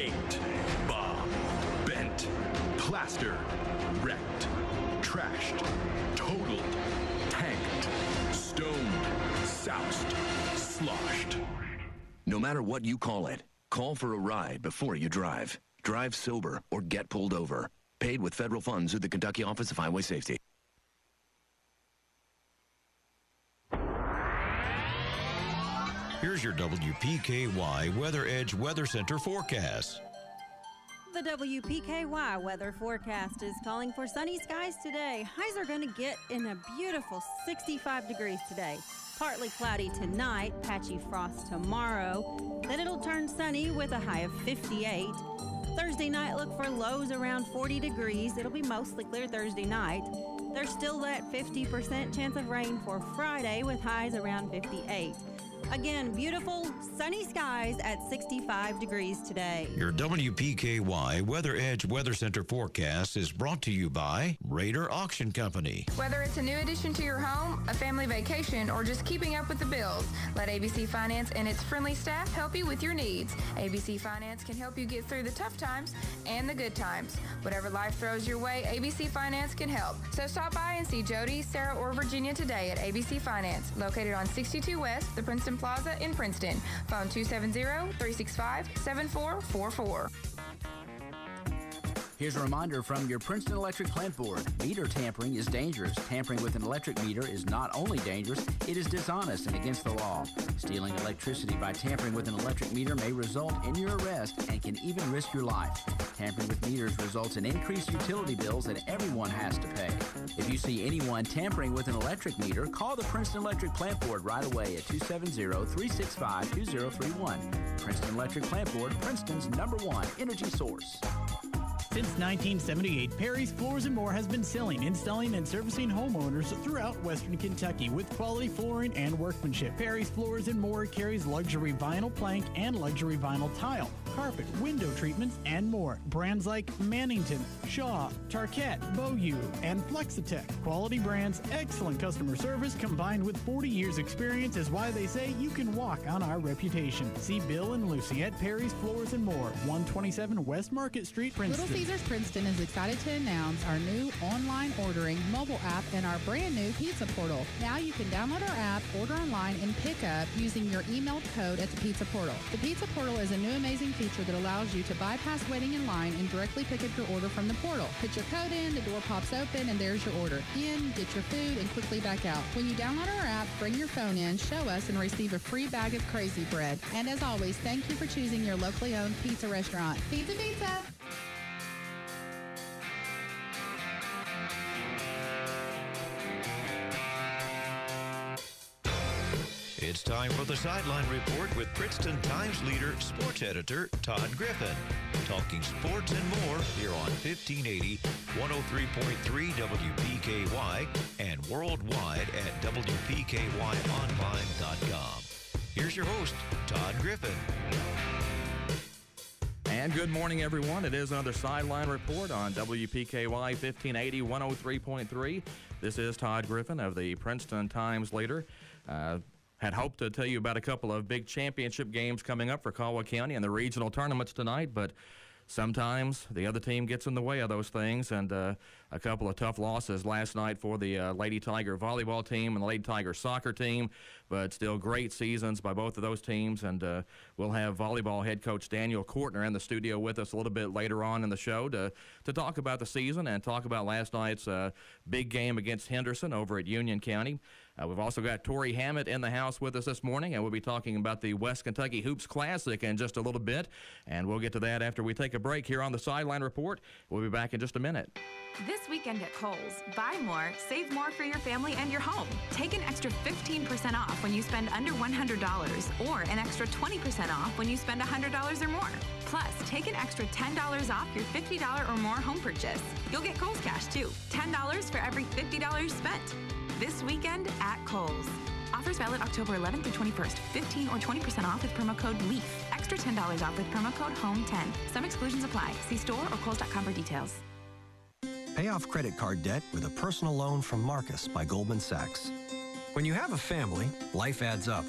baked, bombed, bent, plastered, wrecked, trashed, totaled, tanked, stoned, soused, sloshed. No matter what you call it, call for a ride before you drive. Drive sober or get pulled over. Paid with federal funds through the Kentucky Office of Highway Safety. Here's your WPKY Weather Edge Weather Center forecast. The WPKY weather forecast is calling for sunny skies today. Highs are going to get in a beautiful 65 degrees today. Partly cloudy tonight, patchy frost tomorrow. Then it'll turn sunny with a high of 58. Thursday night, look for lows around 40 degrees. It'll be mostly clear Thursday night. There's still that 50% chance of rain for Friday with highs around 58. Again, beautiful sunny skies at 65 degrees today. Your WPKY Weather Edge Weather Center forecast is brought to you by Raider Auction Company. Whether it's a new addition to your home, a family vacation, or just keeping up with the bills, let ABC Finance and its friendly staff help you with your needs. ABC Finance can help you get through the tough times and the good times. Whatever life throws your way, ABC Finance can help. So stop by and see Jody, Sarah, or Virginia today at ABC Finance, located on 62 West, the Princeton Plaza in Princeton. Phone 270-365-7444. Here's a reminder from your Princeton Electric Plant Board. Meter tampering is dangerous. Tampering with an electric meter is not only dangerous, it is dishonest and against the law. Stealing electricity by tampering with an electric meter may result in your arrest and can even risk your life. Tampering with meters results in increased utility bills that everyone has to pay. If you see anyone tampering with an electric meter, call the Princeton Electric Plant Board right away at 270-365-2031. Princeton Electric Plant Board, Princeton's #1 energy source. Since 1978, Perry's Floors & More has been selling, installing, and servicing homeowners throughout Western Kentucky with quality flooring and workmanship. Perry's Floors & More carries luxury vinyl plank and luxury vinyl tile, carpet, window treatments, and more. Brands like Mannington, Shaw, Tarkett, Beaulieu, and Flexitech. Quality brands, excellent customer service, combined with 40 years experience is why they say you can walk on our reputation. See Bill and Lucy at Perry's Floors & More, 127 West Market Street, Princeton. Little Caesars Princeton is excited to announce our new online ordering mobile app and our brand new pizza portal. Now you can download our app, order online, and pick up using your emailed code at the pizza portal. The pizza portal is a new amazing feature that allows you to bypass waiting in line and directly pick up your order from the portal. Put your code in, the door pops open, and there's your order. In, get your food, and quickly back out. When you download our app, bring your phone in, show us, and receive a free bag of crazy bread. And as always, thank you for choosing your locally owned pizza restaurant. Pizza Pizza! It's time for the Sideline Report with Princeton Times leader, sports editor Todd Griffin. Talking sports and more here on 1580, 103.3 WPKY, and worldwide at WPKYonline.com. Here's your host, Todd Griffin. And good morning, everyone. It is another Sideline Report on WPKY 1580, 103.3. This is Todd Griffin of the Princeton Times leader. Had hoped to tell you about a couple of big championship games coming up for Caldwell County and the regional tournaments tonight, but sometimes the other team gets in the way of those things, and a couple of tough losses last night for the Lady Tiger volleyball team and the Lady Tiger soccer team, but still great seasons by both of those teams, and we'll have volleyball head coach Daniel Courtner in the studio with us a little bit later on in the show to talk about the season and talk about last night's big game against Henderson over at Union County. We've also got Tori Hammett in the house with us this morning, and we'll be talking about the West Kentucky Hoops Classic in just a little bit, and we'll get to that after we take a break here on the Sideline Report. We'll be back in just a minute. This weekend at Kohl's, buy more, save more for your family and your home. Take an extra 15% off when you spend under $100, or an extra 20% off when you spend $100 or more. Plus, take an extra $10 off your $50 or more home purchase. You'll get Kohl's Cash, too. $10 for every $50 spent. This weekend at Kohl's. Offers valid October 11th through 21st. 15 or 20% off with promo code LEAF. Extra $10 off with promo code HOME10. Some exclusions apply. See store or Kohl's.com for details. Pay off credit card debt with a personal loan from Marcus by Goldman Sachs. When you have a family, life adds up.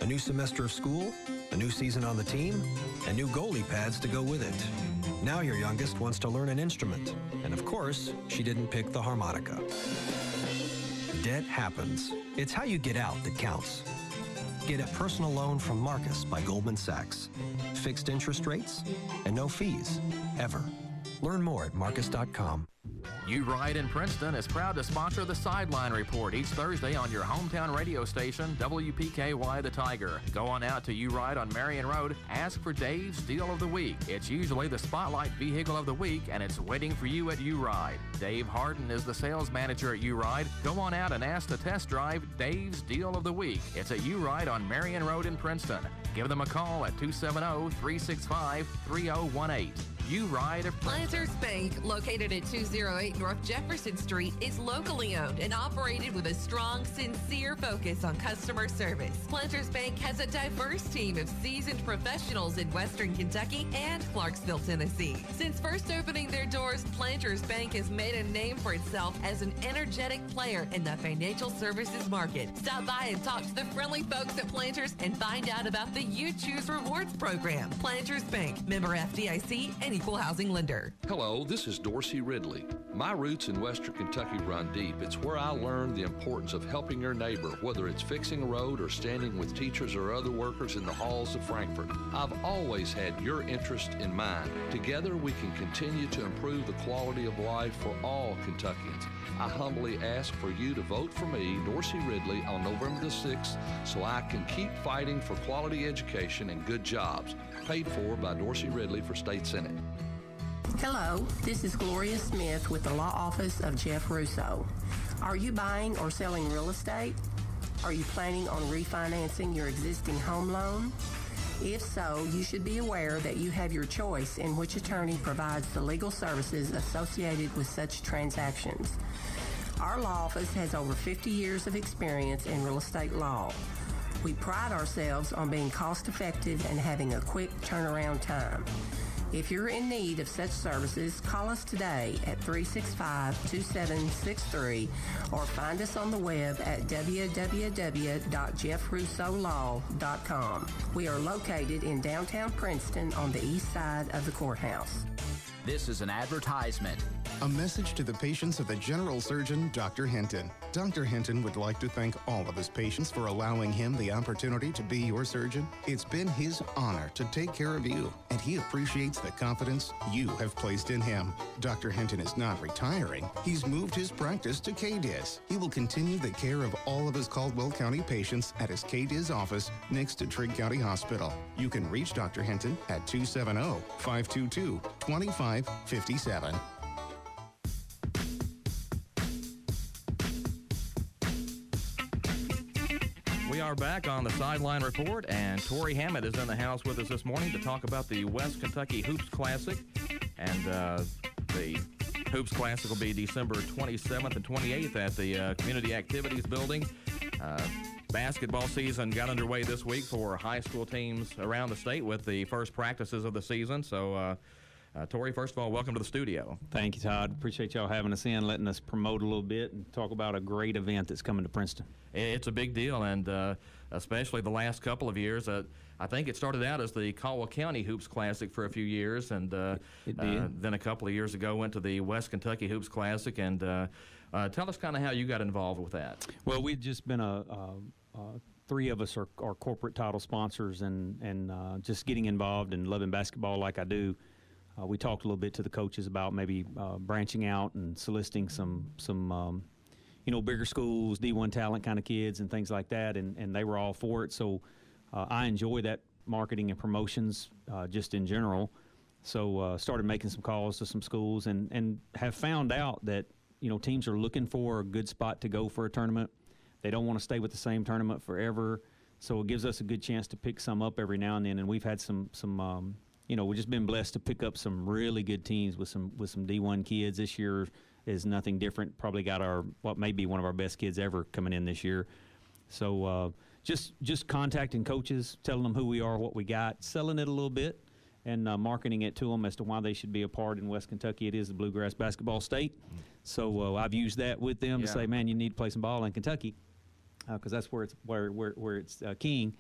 A new semester of school, A new season on the team, and new goalie pads to go with it. Now your youngest wants to learn an instrument, and of course, she didn't pick the harmonica. Debt happens. It's how you get out that counts. Get a personal loan from Marcus by Goldman Sachs. Fixed interest rates and no fees, ever. Learn more at marcus.com. U-Ride in Princeton is proud to sponsor the Sideline Report each Thursday on your hometown radio station, WPKY The Tiger. Go on out to U-Ride on Marion Road, ask for Dave's Deal of the Week. It's usually the Spotlight Vehicle of the Week, and it's waiting for you at U-Ride. Dave Harden is the sales manager at U-Ride. Go on out and ask to test drive Dave's Deal of the Week. It's at U-Ride on Marion Road in Princeton. Give them a call at 270-365-3018. U-Ride of Planters Bank, located at 208 North Jefferson Street, is locally owned and operated with a strong, sincere focus on customer service. Planters Bank has a diverse team of seasoned professionals in Western Kentucky and Clarksville, Tennessee. Since first opening their doors, Planters Bank has made a name for itself as an energetic player in the financial services market. Stop by and talk to the friendly folks at Planters and find out about the You Choose Rewards program. Planters Bank, member FDIC and equal housing lender. Hello, this is Dorsey Ridley. My roots in Western Kentucky run deep. It's where I learned the importance of helping your neighbor, whether it's fixing a road or standing with teachers or other workers in the halls of Frankfort. I've always had your interest in mind. Together, we can continue to improve the quality of life for all Kentuckians. I humbly ask for you to vote for me, Dorsey Ridley, on November the 6th so I can keep fighting for quality education and good jobs. Paid for by Dorsey Ridley for State Senate. Hello, this is Gloria Smith with the Law Office of Jeff Russo. Are you buying or selling real estate? Are you planning on refinancing your existing home loan? If so, you should be aware that you have your choice in which attorney provides the legal services associated with such transactions. Our law office has over 50 years of experience in real estate law. We pride ourselves on being cost-effective and having a quick turnaround time. If you're in need of such services, call us today at 365-2763 or find us on the web at www.jeffrussolaw.com. We are located in downtown Princeton on the east side of the courthouse. This is an advertisement. A message to the patients of the general surgeon, Dr. Hinton. Dr. Hinton would like to thank all of his patients for allowing him the opportunity to be your surgeon. It's been his honor to take care of you, and he appreciates the confidence you have placed in him. Dr. Hinton is not retiring. He's moved his practice to KDIS. He will continue the care of all of his Caldwell County patients at his KDIS office next to Trigg County Hospital. You can reach Dr. Hinton at 270-522-2557. We are back on the Sideline Report, and Tori Hammett is in the house with us this morning to talk about the West Kentucky Hoops Classic. And the Hoops Classic will be December 27th and 28th at the Community Activities Building. Basketball season got underway this week for high school teams around the state with the first practices of the season. So, Tori, first of all, welcome to the studio. Thank you, Todd. Appreciate y'all having us in, letting us promote a little bit and talk about a great event that's coming to Princeton. It's a big deal, and especially the last couple of years. I think it started out as the Caldwell County Hoops Classic for a few years, and then a couple of years ago went to the West Kentucky Hoops Classic. And tell us kind of how you got involved with that. Well, we've just been three of us are corporate title sponsors, and just getting involved and loving basketball like I do. We talked a little bit to the coaches about maybe branching out and soliciting some bigger schools, D1 talent kind of kids and things like that, and they were all for it. So I enjoy that marketing and promotions just in general. So started making some calls to some schools and have found out that, teams are looking for a good spot to go for a tournament. They don't want to stay with the same tournament forever. So it gives us a good chance to pick some up every now and then. And we've had some we've just been blessed to pick up some really good teams with some D1 kids. This year is nothing different. Probably got what may be one of our best kids ever coming in this year. So just contacting coaches, telling them who we are, what we got, selling it a little bit, and marketing it to them as to why they should be a part in West Kentucky. It is the Bluegrass Basketball State. So I've used that with them to say, man, you need to play some ball in Kentucky because that's where it's king.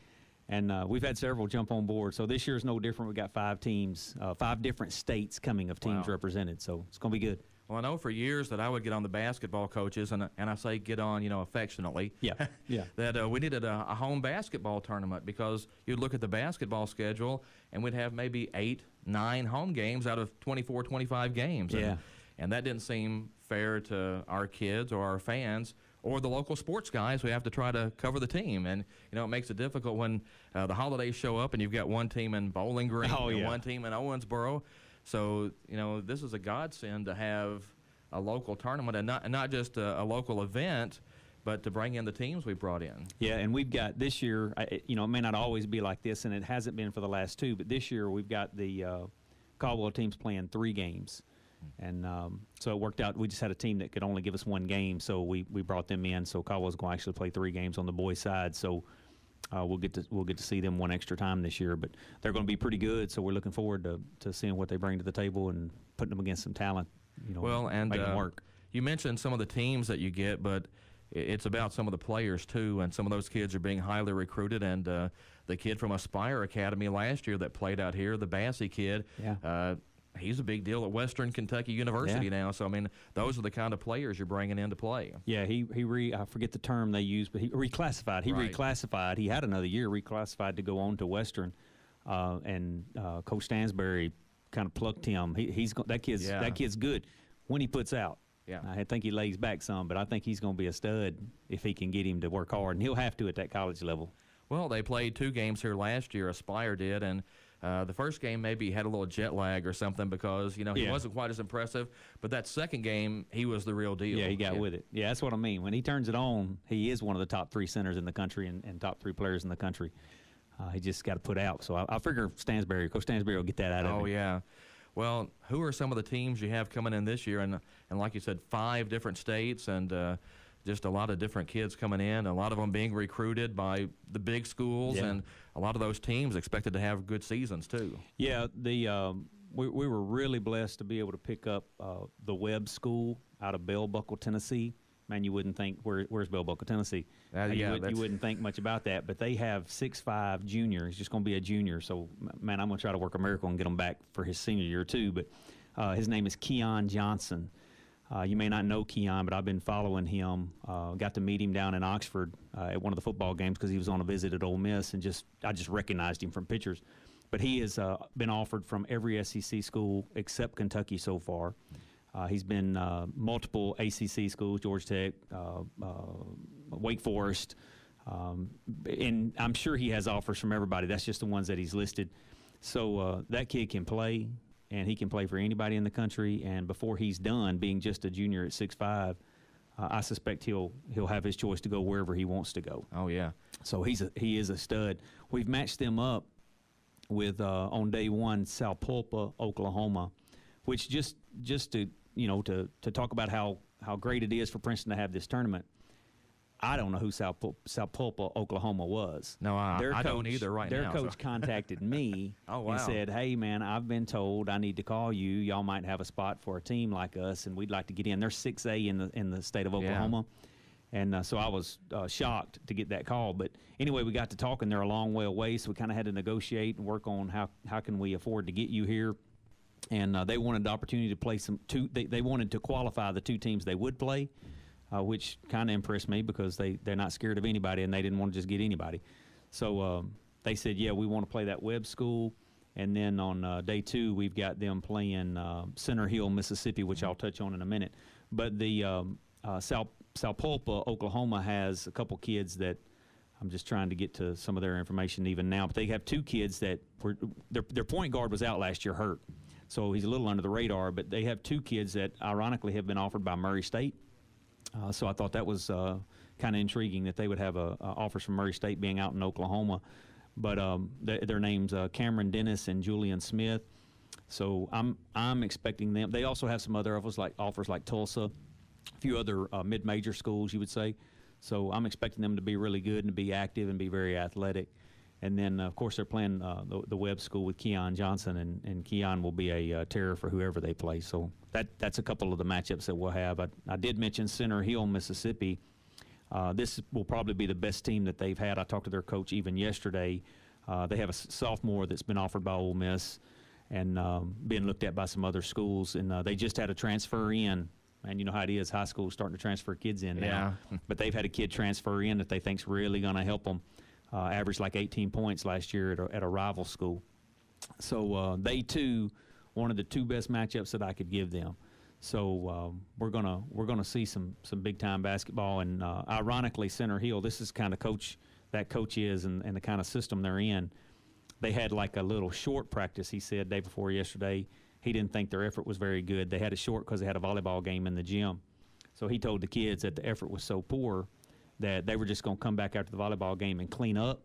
And we've had several jump on board. So this year is no different. We've got 5 teams, 5 different states coming of teams represented. So it's going to be good. Well, I know for years that I would get on the basketball coaches, and I say get on, affectionately. Yeah, yeah. That we needed a home basketball tournament because you'd look at the basketball schedule, and we'd have maybe 8, 9 home games out of 24, 25 games. Yeah. And that didn't seem fair to our kids or our fans or the local sports guys who have to try to cover the team. And, it makes it difficult when the holidays show up and you've got one team in Bowling Green and one team in Owensboro. So, this is a godsend to have a local tournament and not just a local event, but to bring in the teams we brought in. Yeah, and we've got this year, it may not always be like this, and it hasn't been for the last 2, but this year we've got the Caldwell teams playing 3 games. And so it worked out. We just had a team that could only give us 1 game, so we brought them in. So Caldwell's going to actually play 3 games on the boys' side. So we'll get to see them one extra time this year. But they're going to be pretty good. So we're looking forward to seeing what they bring to the table and putting them against some talent. Well, and make them work. You mentioned some of the teams that you get, but it's about some of the players too. And some of those kids are being highly recruited. And the kid from Aspire Academy last year that played out here, the Bassey kid. Yeah. He's a big deal at Western Kentucky University now. So, those are the kind of players you're bringing in to play. Yeah, I forget the term they used, but he reclassified. He reclassified. He had another year reclassified to go on to Western. And Coach Stansberry kind of plucked him. That kid's good when he puts out. Yeah. I think he lays back some, but I think he's going to be a stud if he can get him to work hard. And he'll have to at that college level. Well, they played 2 games here last year, Aspire did, and the first game maybe he had a little jet lag or something because, he wasn't quite as impressive. But that second game, he was the real deal. Yeah, he got with it. Yeah, that's what I mean. When he turns it on, he is one of the top 3 centers in the country and top 3 players in the country. He just got to put out. So I figure Coach Stansberry will get that out of him. Oh, yeah. Well, who are some of the teams you have coming in this year? And like you said, 5 different states and just a lot of different kids coming in, a lot of them being recruited by the big schools, and a lot of those teams expected to have good seasons too. Yeah, we were really blessed to be able to pick up the Webb School out of Bell Buckle, Tennessee. Man, you wouldn't think, where's Bell Buckle, Tennessee? You wouldn't think much about that, but they have 6'5" junior. He's just going to be a junior. So, man, I'm going to try to work a miracle and get him back for his senior year too. But his name is Keon Johnson. You may not know Keon, but I've been following him. Got to meet him down in Oxford at one of the football games because he was on a visit at Ole Miss, and I just recognized him from pictures. But he has been offered from every SEC school except Kentucky so far. He's been multiple ACC schools, Georgia Tech, Wake Forest, and I'm sure he has offers from everybody. That's just the ones that he's listed. So that kid can play. And he can play for anybody in the country. And before he's done being just a junior at 6'5", I suspect he'll have his choice to go wherever he wants to go. Oh yeah. So he is a stud. We've matched them up with on day 1 Salpulpa, Oklahoma, which just to talk about how great it is for Princeton to have this tournament. I don't know who Salpulpa, Oklahoma was. No, I don't either now. Their coach contacted me and said, hey, man, I've been told I need to call you. Y'all might have a spot for a team like us, and we'd like to get in. They're 6A in the state of Oklahoma. Yeah. And so I was shocked to get that call. But anyway, we got to talking. They're a long way away, so we kind of had to negotiate and work on how can we afford to get you here. And they wanted the opportunity to play they wanted to qualify the 2 teams they would play. Which kind of impressed me because they're not scared of anybody and they didn't want to just get anybody. So they said, yeah, we want to play that Webb School. And then on day 2, we've got them playing Center Hill, Mississippi, which I'll touch on in a minute. But the Salpulpa, Oklahoma has a couple kids that I'm just trying to get to some of their information even now. But they have 2 kids that their point guard was out last year hurt. So he's a little under the radar. But they have 2 kids that ironically have been offered by Murray State. So I thought that was kind of intriguing that they would have offers from Murray State being out in Oklahoma. But their names Cameron Dennis and Julian Smith. So I'm expecting them. They also have some other offers like Tulsa, a few other mid-major schools, you would say. So I'm expecting them to be really good and to be active and be very athletic. And then, of course, they're playing the Webb School with Keon Johnson, and Keon will be a terror for whoever they play. So that's a couple of the matchups that we'll have. I did mention Center Hill, Mississippi. This will probably be the best team that they've had. I talked to their coach even yesterday. They have a sophomore that's been offered by Ole Miss and being looked at by some other schools. And they just had a transfer in. And you know how it is, high school starting to transfer kids in now. But they've had a kid transfer in that they think's really going to help them. Averaged like 18 points last year at a rival school. So they, too, one of the two best matchups that I could give them. So we're gonna see some big-time basketball. And ironically, Center Hill, this is kind of coach is and the kind of system they're in. They had like a little short practice, he said, day before yesterday. He didn't think their effort was very good. They had it short because they had a volleyball game in the gym. So he told the kids that the effort was so poor that they were just going to come back after the volleyball game and clean up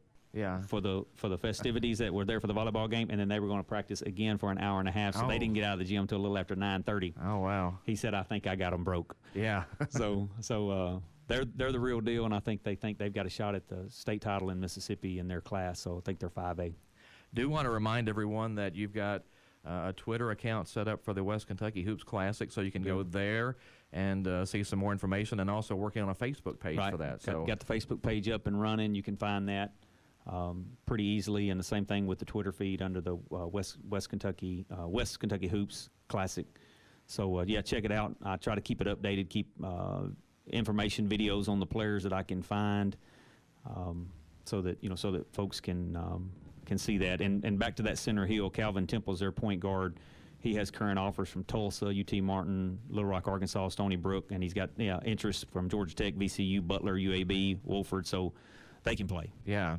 for the festivities that were there for the volleyball game, and then they were going to practice again for an hour and a half. So they didn't get out of the gym until a little after 9:30. Oh, wow. He said, I think I got them broke. Yeah. so they're the real deal, and I think they've got a shot at the state title in Mississippi in their class, so I think they're 5A. Do want to remind everyone that you've got a Twitter account set up for the West Kentucky Hoops Classic, so you can go there and see some more information, and also working on a Facebook page for that. So got the Facebook page up and running. You can find that pretty easily, and the same thing with the Twitter feed under the West Kentucky Hoops Classic. So yeah, check it out. I try to keep it updated, keep information videos on the players that I can find, so that folks can see that. And back to that Center Hill, Calvin Temple's their point guard. He has current offers from Tulsa, UT Martin, Little Rock, Arkansas, Stony Brook, and he's got interest from Georgia Tech, VCU, Butler, UAB, Woolford, so they can play. Yeah.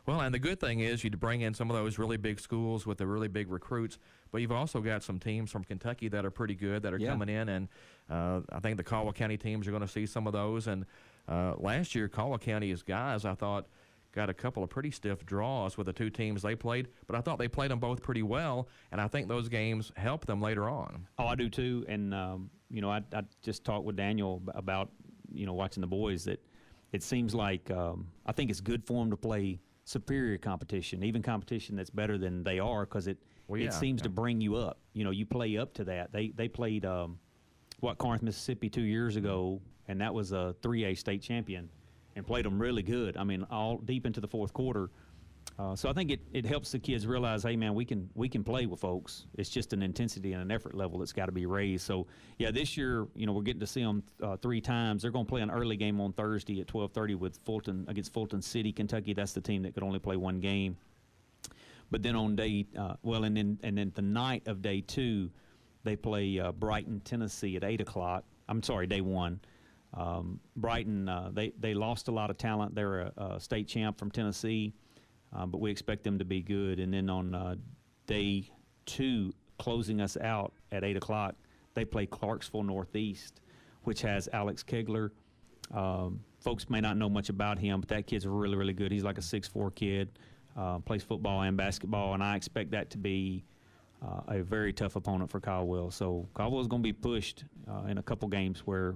Well, and the good thing is you bring in some of those really big schools with the really big recruits, but you've also got some teams from Kentucky that are pretty good that are coming in, and I think the Caldwell County teams are going to see some of those. And last year, Caldwell County's guys, I thought, got a couple of pretty stiff draws with the two teams they played, but I thought they played them both pretty well, and I think those games helped them later on. Oh, I do too, and I just talked with Daniel about watching the boys that it seems like I think it's good for them to play superior competition, even competition that's better than they are, because it seems to bring you up. You play up to that. They played Corinth, Mississippi 2 years ago, and that was a 3A state champion, and played them really good. I mean, all deep into the fourth quarter. So I think it helps the kids realize, hey, man, we can play with folks. It's just an intensity and an effort level that's got to be raised. So, yeah, this year, we're getting to see them 3 times. They're going to play an early game on Thursday at 12:30 with against Fulton City, Kentucky. That's the team that could only play one game. But then on day and then the night of day 2, they play Brighton, Tennessee at 8 o'clock. I'm sorry, day 1. Brighton, they lost a lot of talent. They're a state champ from Tennessee, but we expect them to be good. And then on day 2, closing us out at 8 o'clock, they play Clarksville Northeast, which has Alex Kegler. Folks may not know much about him, but that kid's really, really good. He's like a 6'4" kid, plays football and basketball, and I expect that to be a very tough opponent for Caldwell. So Caldwell's going to be pushed in a couple games where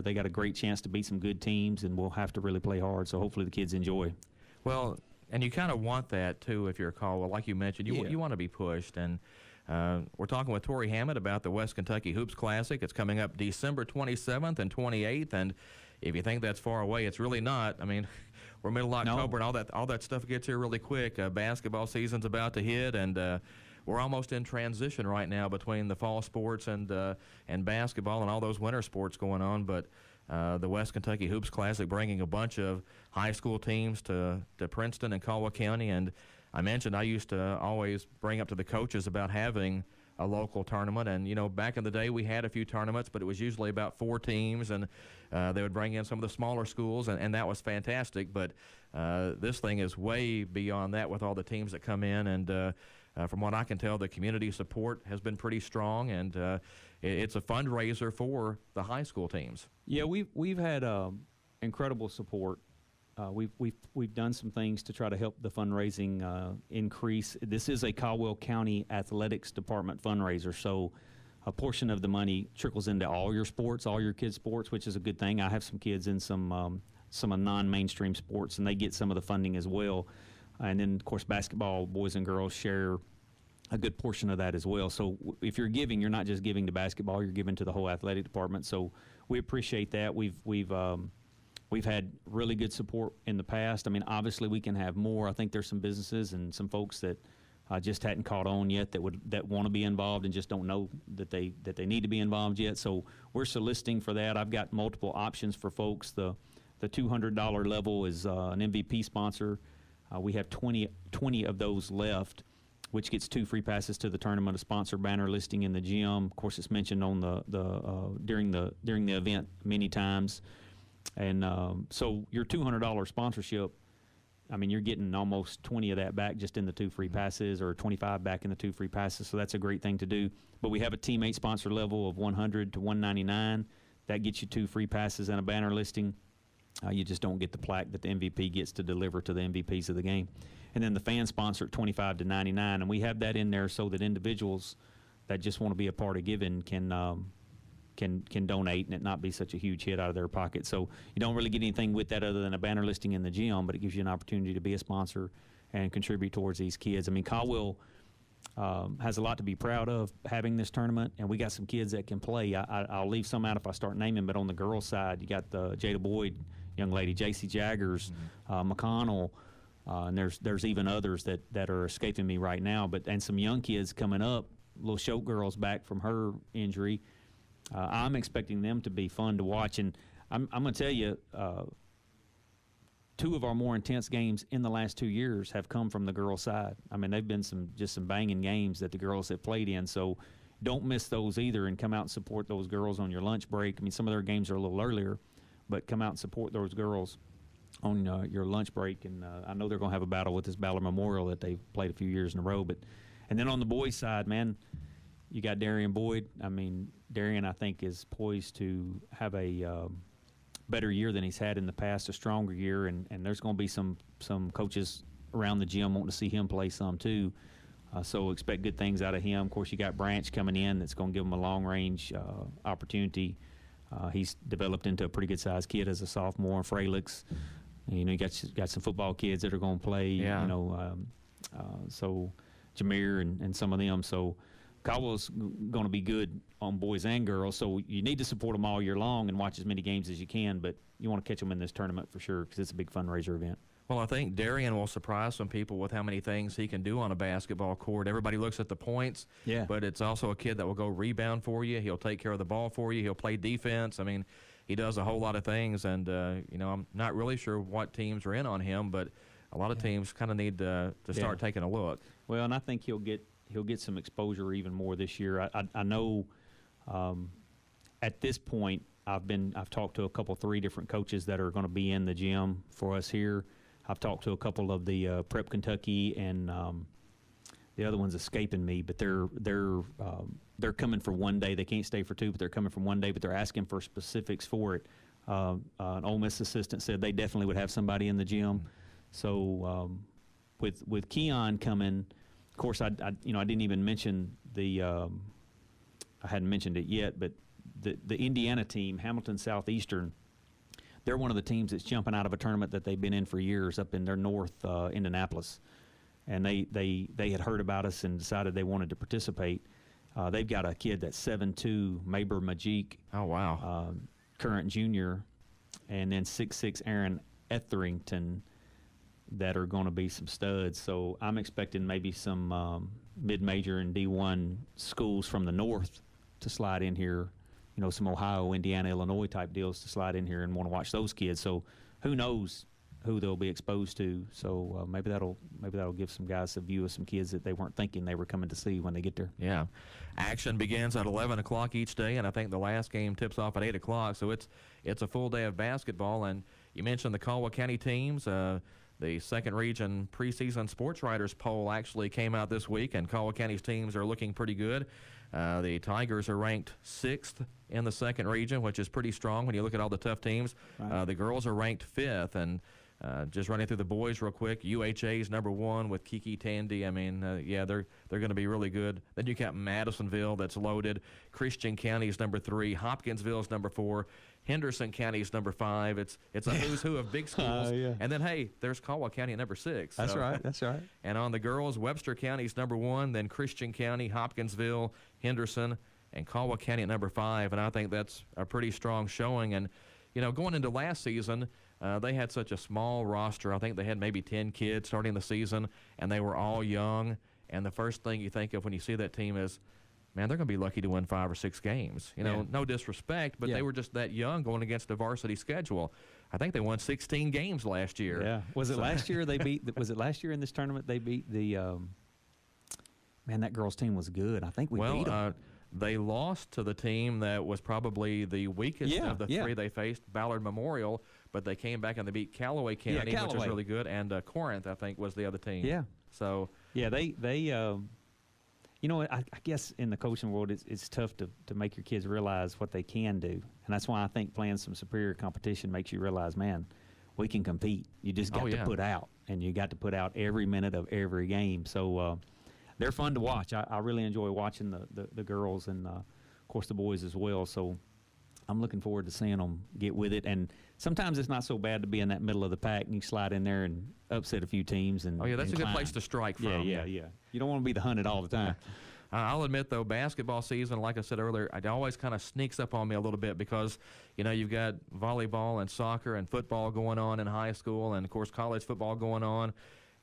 they got a great chance to beat some good teams, and we'll have to really play hard. So hopefully the kids enjoy. Well, and you kind of want that, too, if you're a Caldwell. Like you mentioned, you want to be pushed. And we're talking with Tori Hammett about the West Kentucky Hoops Classic. It's coming up December 27th and 28th. And if you think that's far away, it's really not. I mean, we're middle of October, and all that stuff gets here really quick. Basketball season's about to hit, and we're almost in transition right now between the fall sports and basketball and all those winter sports going on. But the West Kentucky Hoops Classic bringing a bunch of high school teams to Princeton and Caldwell County. And I mentioned I used to always bring up to the coaches about having a local tournament. And, back in the day we had a few tournaments, but it was usually about 4 teams, and they would bring in some of the smaller schools, and that was fantastic. But this thing is way beyond that with all the teams that come in. And from what I can tell, the community support has been pretty strong, and it's a fundraiser for the high school teams. Yeah, we've had incredible support. We've done some things to try to help the fundraising increase. This is a Caldwell County Athletics Department fundraiser, so a portion of the money trickles into all your sports, all your kids' sports, which is a good thing. I have some kids in some non-mainstream sports, and they get some of the funding as well. And then, of course, basketball, boys and girls share a good portion of that as well. So if you're giving, you're not just giving to basketball, you're giving to the whole athletic department. So we appreciate that. We've We've had really good support in the past. I mean, obviously we can have more. I think there's some businesses and some folks that just hadn't caught on yet that want to be involved and just don't know that they need to be involved yet. So we're soliciting for that. I've got multiple options for folks. The $200 level is an MVP sponsor. We have 20 of those left, which gets 2 free passes to the tournament, a sponsor banner listing in the gym. Of course, it's mentioned on during the event many times. And so your $200 sponsorship, I mean, you're getting almost 20 of that back just in the 2 free passes, or 25 back in the 2 free passes. So that's a great thing to do. But we have a teammate sponsor level of $100 to $199. That gets you 2 free passes and a banner listing. You just don't get the plaque that the MVP gets to deliver to the MVPs of the game. And then the fan sponsor at $25 to $99. And we have that in there so that individuals that just want to be a part of giving can donate and it not be such a huge hit out of their pocket. So you don't really get anything with that other than a banner listing in the gym, but it gives you an opportunity to be a sponsor and contribute towards these kids. I mean, Caldwell has a lot to be proud of having this tournament, and we got some kids that can play. I'll leave some out if I start naming, but on the girls' side, you got the Jada Boyd young lady, J.C. Jaggers, McConnell, and there's even others that are escaping me right now, and some young kids coming up. Little Shote girl's back from her injury. I'm expecting them to be fun to watch, and I'm going to tell you, 2 of our more intense games in the last 2 years have come from the girls' side. I mean, they've been some banging games that the girls have played in, so don't miss those either, and come out and support those girls on your lunch break. I mean, some of their games are a little earlier, but come out and support those girls on your lunch break, and I know they're going to have a battle with this Ballard Memorial that they've played a few years in a row. And then on the boys' side, man, you got Darian Boyd. I mean, Darian, I think, is poised to have a better year than he's had in the past, a stronger year, and there's going to be some coaches around the gym wanting to see him play some too. So expect good things out of him. Of course, you got Branch coming in that's going to give him a long-range opportunity. He's developed into a pretty good-sized kid as a sophomore. And Fralix, you know, you got some football kids that are going to play. Yeah. You know, so Jameer and some of them. So Caldwell's going to be good on boys and girls, so you need to support them all year long and watch as many games as you can, but you want to catch them in this tournament for sure because it's a big fundraiser event. Well, I think Darian will surprise some people with how many things he can do on a basketball court. Everybody looks at the points, but it's also a kid that will go rebound for you. He'll take care of the ball for you. He'll play defense. I mean, he does a whole lot of things, and, you know, I'm not really sure what teams are in on him, but a lot of teams kind of need to start taking a look. Well, and I think he'll get some exposure even more this year. I know at this point I've talked to a couple, 3 different coaches that are going to be in the gym for us here. I've talked to a couple of the Prep Kentucky, and the other one's escaping me, but they're coming for one day. They can't stay for 2, but they're coming for one day, but they're asking for specifics for it. An Ole Miss assistant said they definitely would have somebody in the gym. So with Keon coming, of course, I didn't even mention I hadn't mentioned it yet, but the Indiana team, Hamilton Southeastern, they're one of the teams that's jumping out of a tournament that they've been in for years up in their north Indianapolis, and they had heard about us and decided they wanted to participate. They've got a kid that's 7'2", Maber Majik. Oh wow! Current junior, and then 6'6" Aaron Etherington, that are going to be some studs. So I'm expecting maybe some mid-major and D1 schools from the north to slide in here, you know, some Ohio, Indiana, Illinois type deals to slide in here and want to watch those kids. So who knows who they'll be exposed to. So maybe that'll give some guys a view of some kids that they weren't thinking they were coming to see when they get there. Yeah. Action begins at 11 o'clock each day, and I think the last game tips off at 8 o'clock. So it's a full day of basketball. And you mentioned the Caldwell County teams. The second region preseason sports writers poll actually came out this week, and Caldwell County's teams are looking pretty good. The Tigers are ranked 6th in the second region, which is pretty strong when you look at all the tough teams. Right. The girls are ranked 5th, and just running through the boys real quick, UHA's number 1 with Kiki Tandy. I mean, they're going to be really good. Then you got Madisonville that's loaded. Christian County's number 3. Hopkinsville's number 4. Henderson County's number 5. It's a who's who of big schools. And then, hey, there's Caldwell County at number 6. That's right. That's right. And on the girls, Webster County's number 1, then Christian County, Hopkinsville, Henderson, and Caldwell County at number 5. And I think that's a pretty strong showing. And, going into last season, they had such a small roster. I think they had maybe 10 kids starting the season, and they were all young. And the first thing you think of when you see that team is, man, they're going to be lucky to win 5 or 6 games. No disrespect, but they were just that young going against a varsity schedule. I think they won 16 games last year. Yeah. Was it last year they beat? Was it last year in this tournament they beat the? Man, that girls' team was good. I think we beat them. They lost to the team that was probably the weakest of the 3 they faced, Ballard Memorial, but they came back and they beat Callaway County, which was really good, and Corinth, I think, was the other team. Yeah. So they I guess in the coaching world, it's tough to make your kids realize what they can do. And that's why I think playing some superior competition makes you realize, man, we can compete. You just got to put out, and you got to put out every minute of every game. So they're fun to watch. I really enjoy watching the girls and, of course, the boys as well. So I'm looking forward to seeing them get with it. And sometimes it's not so bad to be in that middle of the pack and you slide in there and upset a few teams. And that's a good place to strike from. Yeah. You don't want to be the hunted all the time. I'll admit, though, basketball season, like I said earlier, it always kind of sneaks up on me a little bit because, you've got volleyball and soccer and football going on in high school and, of course, college football going on.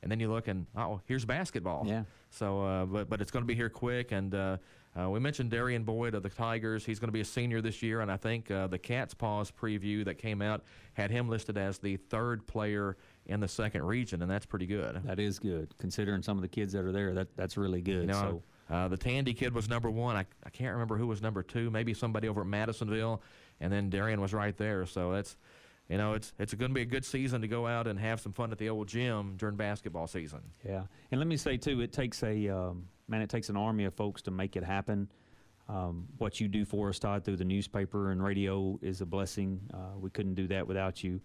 And then you look and, here's basketball. Yeah. So, but it's going to be here quick. And we mentioned Darian Boyd of the Tigers. He's going to be a senior this year. And I think the Cat's Paws preview that came out had him listed as the 3rd player in the 2nd region. And that's pretty good. That is good. Considering some of the kids that are there, that's really good. The Tandy kid was number 1. I can't remember who was number 2. Maybe somebody over at Madisonville. And then Darian was right there. So that's... it's going to be a good season to go out and have some fun at the old gym during basketball season. Yeah, and let me say too, it takes it takes an army of folks to make it happen. What you do for us, Todd, through the newspaper and radio is a blessing. We couldn't do that without you.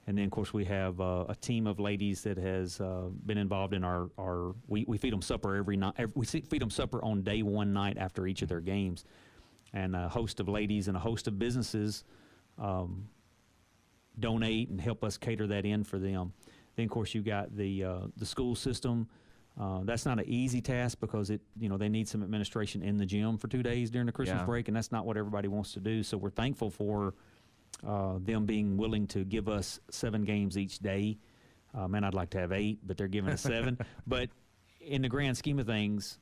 And then, of course, we have a team of ladies that has been involved in our we feed them supper every night. We feed them supper on day 1 night after each of their games, and a host of ladies and a host of businesses. Donate and help us cater that in for them. Then, of course, you got the school system. That's not an easy task because they need some administration in the gym for 2 days during the Christmas break, and that's not what everybody wants to do. So we're thankful for them being willing to give us 7 games each day. Man, I'd like to have 8, but they're giving us 7. But in the grand scheme of things,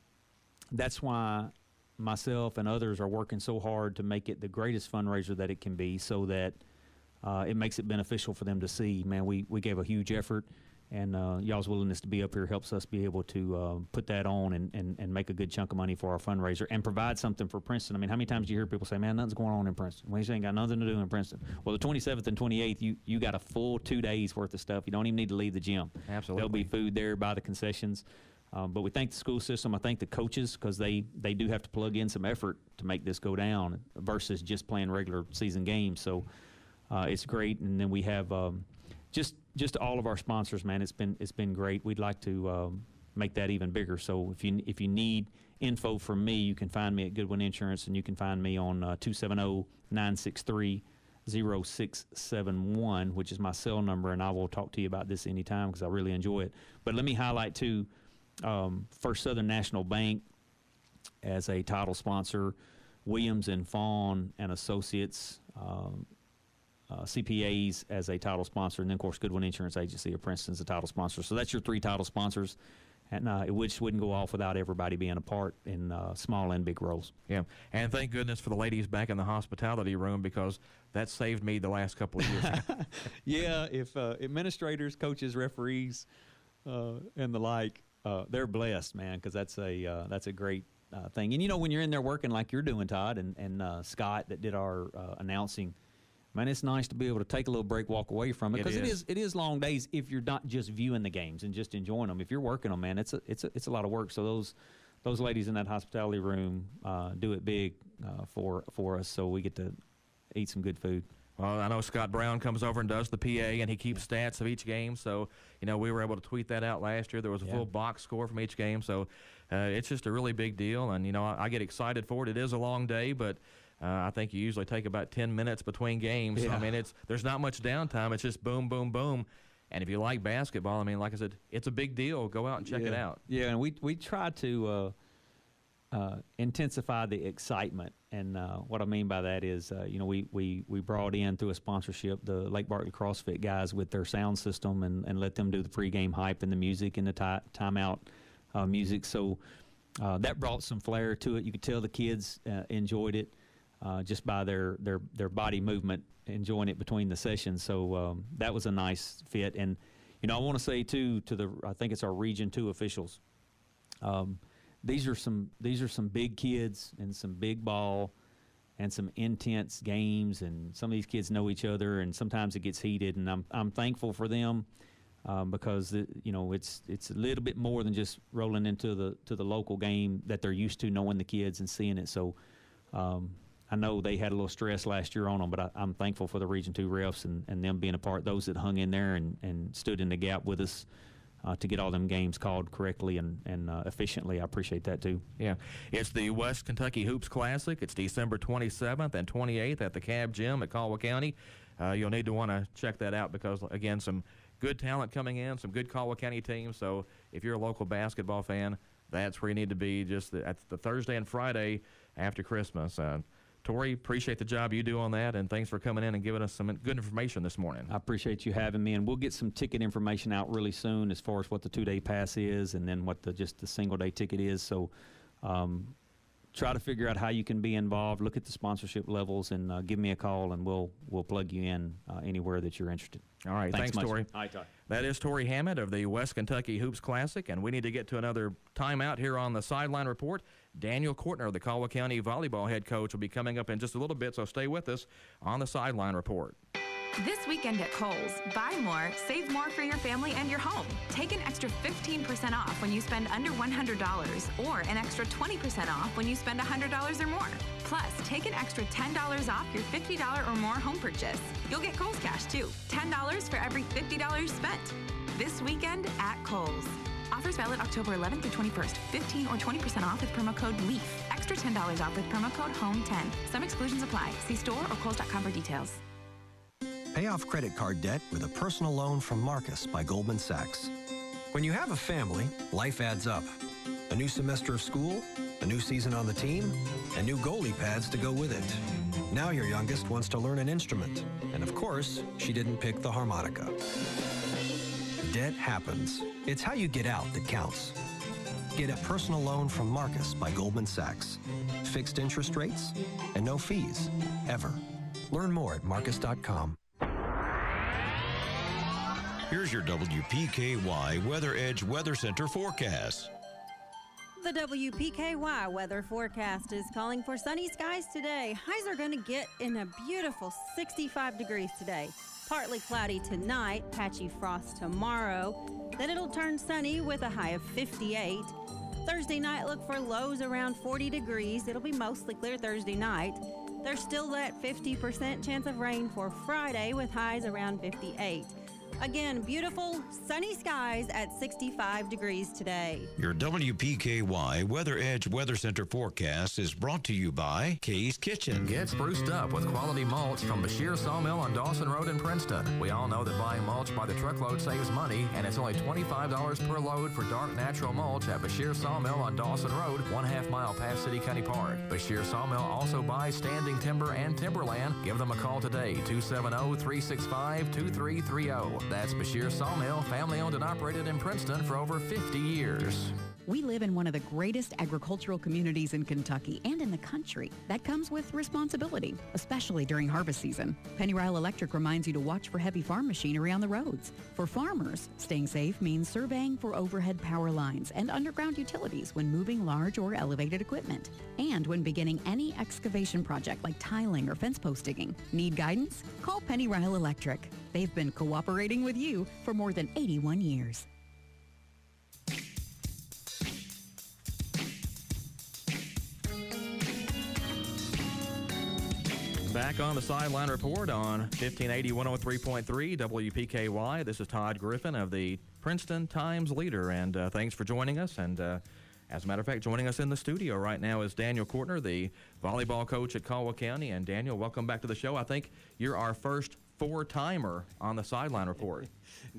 that's why myself and others are working so hard to make it the greatest fundraiser that it can be, so that it makes it beneficial for them to see. Man, we gave a huge effort, and y'all's willingness to be up here helps us be able to put that on and make a good chunk of money for our fundraiser and provide something for Princeton. I mean, how many times do you hear people say, man, nothing's going on in Princeton? We ain't got nothing to do in Princeton. Well, the 27th and 28th, you got a full 2 days worth of stuff. You don't even need to leave the gym. Absolutely. There'll be food there by the concessions. But we thank the school system. I thank the coaches because they do have to plug in some effort to make this go down versus just playing regular season games. So it's great. And then we have just all of our sponsors, man. It's been great. We'd like to make that even bigger. So if you need info from me, you can find me at Goodwin Insurance, and you can find me on 270-963-0671, which is my cell number, and I will talk to you about this anytime because I really enjoy it. But let me highlight too, First Southern National Bank as a title sponsor, Williams and Fawn and Associates, CPAs as a title sponsor, and then, of course, Goodwin Insurance Agency of Princeton is a title sponsor. So that's your 3 title sponsors, and it wouldn't go off without everybody being a part in small and big roles. Yeah, and thank goodness for the ladies back in the hospitality room because that saved me the last couple of years. Yeah, if administrators, coaches, referees, and the like, they're blessed, man, because that's a great thing. And, when you're in there working like you're doing, Todd, and Scott that did our announcing, man, it's nice to be able to take a little break, walk away from it, because it is long days if you're not just viewing the games and just enjoying them. If you're working them, man, it's a lot of work. So those ladies in that hospitality room do it big for us, so we get to eat some good food. Well, I know Scott Brown comes over and does the PA, and he keeps stats of each game. So, we were able to tweet that out last year. There was a full box score from each game. So, it's just a really big deal. And, I get excited for it. It is a long day, but I think you usually take about 10 minutes between games. Yeah. So, I mean, there's not much downtime. It's just boom, boom, boom. And if you like basketball, I mean, like I said, it's a big deal. Go out and check it out. Yeah, and we try to intensify the excitement. And what I mean by that is, we brought in through a sponsorship the Lake Barkley CrossFit guys with their sound system and let them do the pregame hype and the music and the timeout music. So that brought some flair to it. You could tell the kids enjoyed it just by their body movement, enjoying it between the sessions. So that was a nice fit. And I want to say too I think it's our Region 2 officials. These are some big kids and some big ball and some intense games, and some of these kids know each other, and sometimes it gets heated. And I'm thankful for them because it's a little bit more than just rolling into the local game that they're used to, knowing the kids and seeing it. So I know they had a little stress last year on them, but I'm thankful for the Region 2 refs and them being a part, those that hung in there and stood in the gap with us to get all them games called correctly and efficiently. I appreciate that too. Yeah. It's the West Kentucky Hoops Classic. It's December 27th and 28th at the Cab Gym at Caldwell County. You'll need to want to check that out because, again, some good talent coming in, some good Caldwell County teams. So if you're a local basketball fan, that's where you need to be, just at the Thursday and Friday after Christmas. Tori, appreciate the job you do on that, and thanks for coming in and giving us some good information this morning. I appreciate you having me, and we'll get some ticket information out really soon as far as what the 2-day pass is and then what just the single-day ticket is. So try to figure out how you can be involved. Look at the sponsorship levels and give me a call, and we'll plug you in anywhere that you're interested. All right. Thanks Tori. All right, Todd. That is Tori Hammond of the West Kentucky Hoops Classic, and we need to get to another timeout here on the Sideline Report. Daniel Courtner, the Caldwell County volleyball head coach, will be coming up in just a little bit, so stay with us on the Sideline Report. This weekend at Kohl's, buy more, save more for your family and your home. Take an extra 15% off when you spend under $100 or an extra 20% off when you spend $100 or more. Plus, take an extra $10 off your $50 or more home purchase. You'll get Kohl's Cash too, $10 for every $50 spent. This weekend at Kohl's. Offers valid October 11th through 21st. 15 or 20% off with promo code LEAF. Extra $10 off with promo code HOME10. Some exclusions apply. See store or Kohl's.com for details. Pay off credit card debt with a personal loan from Marcus by Goldman Sachs. When you have a family, life adds up. A new semester of school, a new season on the team, and new goalie pads to go with it. Now your youngest wants to learn an instrument. And of course, she didn't pick the harmonica. Debt happens. It's how you get out that counts. Get a personal loan from Marcus by Goldman Sachs. Fixed interest rates and no fees, ever. Learn more at marcus.com. Here's your WPKY Weather Edge Weather Center forecast. The WPKY weather forecast is calling for sunny skies today. Highs are going to get in a beautiful 65 degrees today. Partly cloudy tonight, patchy frost tomorrow. Then it'll turn sunny with a high of 58. Thursday night, look for lows around 40 degrees. It'll be mostly clear Thursday night. There's still that 50% chance of rain for Friday with highs around 58. Again, beautiful sunny skies at 65 degrees today. Your WPKY Weather Edge Weather Center forecast is brought to you by Kay's Kitchen. Get spruced up with quality mulch from Bashir Sawmill on Dawson Road in Princeton. We all know that buying mulch by the truckload saves money, and it's only $25 per load for dark natural mulch at Bashir Sawmill on Dawson Road, 1/2 mile past City County Park. Bashir Sawmill also buys standing timber and timberland. Give them a call today, 270-365-2330. That's Bashir Sawmill, family-owned and operated in Princeton for over 50 years. We live in one of the greatest agricultural communities in Kentucky and in the country. That comes with responsibility, especially during harvest season. Pennyrile Electric reminds you to watch for heavy farm machinery on the roads. For farmers, staying safe means surveying for overhead power lines and underground utilities when moving large or elevated equipment, and when beginning any excavation project like tiling or fence post digging. Need guidance? Call Pennyrile Electric. They've been cooperating with you for more than 81 years. Back on the Sideline Report on 1580 103.3 WPKY. This is Todd Griffin of the Princeton Times-Leader, and thanks for joining us. And as a matter of fact, joining us in the studio right now is Daniel Courtner, the volleyball coach at Caldwell County. And Daniel, welcome back to the show. I think you're our first four-timer on the Sideline Report.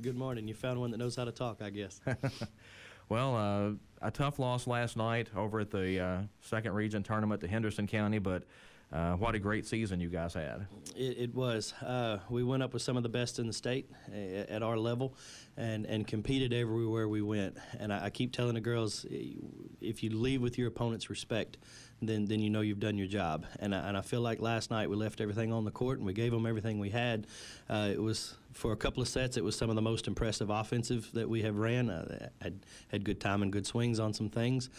Good morning. You found one that knows how to talk, I guess. Well, a tough loss last night over at the second region tournament to Henderson County, but what a great season you guys had. It was. We went up with some of the best in the state at our level and competed everywhere we went. And I keep telling the girls, if you leave with your opponent's respect, then you know you've done your job. And I feel like last night we left everything on the court and we gave them everything we had. It was, for a couple of sets, it was some of the most impressive offensive that we have ran. Had good time and good swings on some things.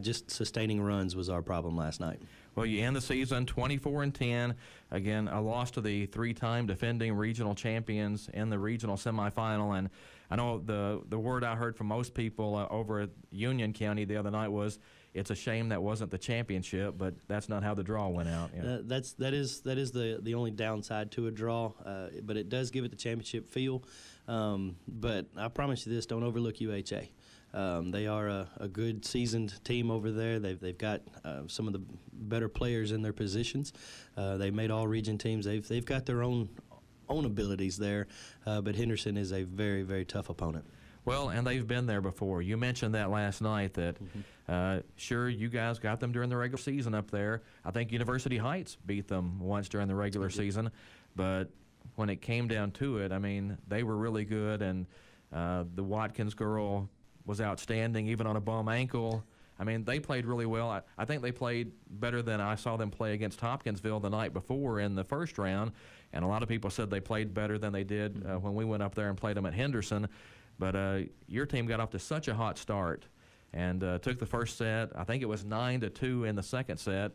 Just sustaining runs was our problem last night. Well, you end the season 24-10. Again, a loss to the three-time defending regional champions in the regional semifinal. And I know the word I heard from most people over at Union County the other night was, it's a shame that wasn't the championship, but that's not how the draw went out. That is the only downside to a draw, but it does give it the championship feel. But I promise you this: don't overlook UHA. They are a good seasoned team over there. They've got some of the better players in their positions. They made all region teams. They've got their own abilities there, but Henderson is a very, very tough opponent. Well, and they've been there before. You mentioned that last night that, sure, you guys got them during the regular season up there. I think University Heights beat them once during the regular season. But when it came down to it, I mean, they were really good, and the Watkins girl was outstanding, even on a bum ankle. I mean, they played really well. I think they played better than I saw them play against Hopkinsville the night before in the first round, and a lot of people said they played better than they did when we went up there and played them at Henderson. But your team got off to such a hot start and took the first set. I think it was 9-2 in the second set.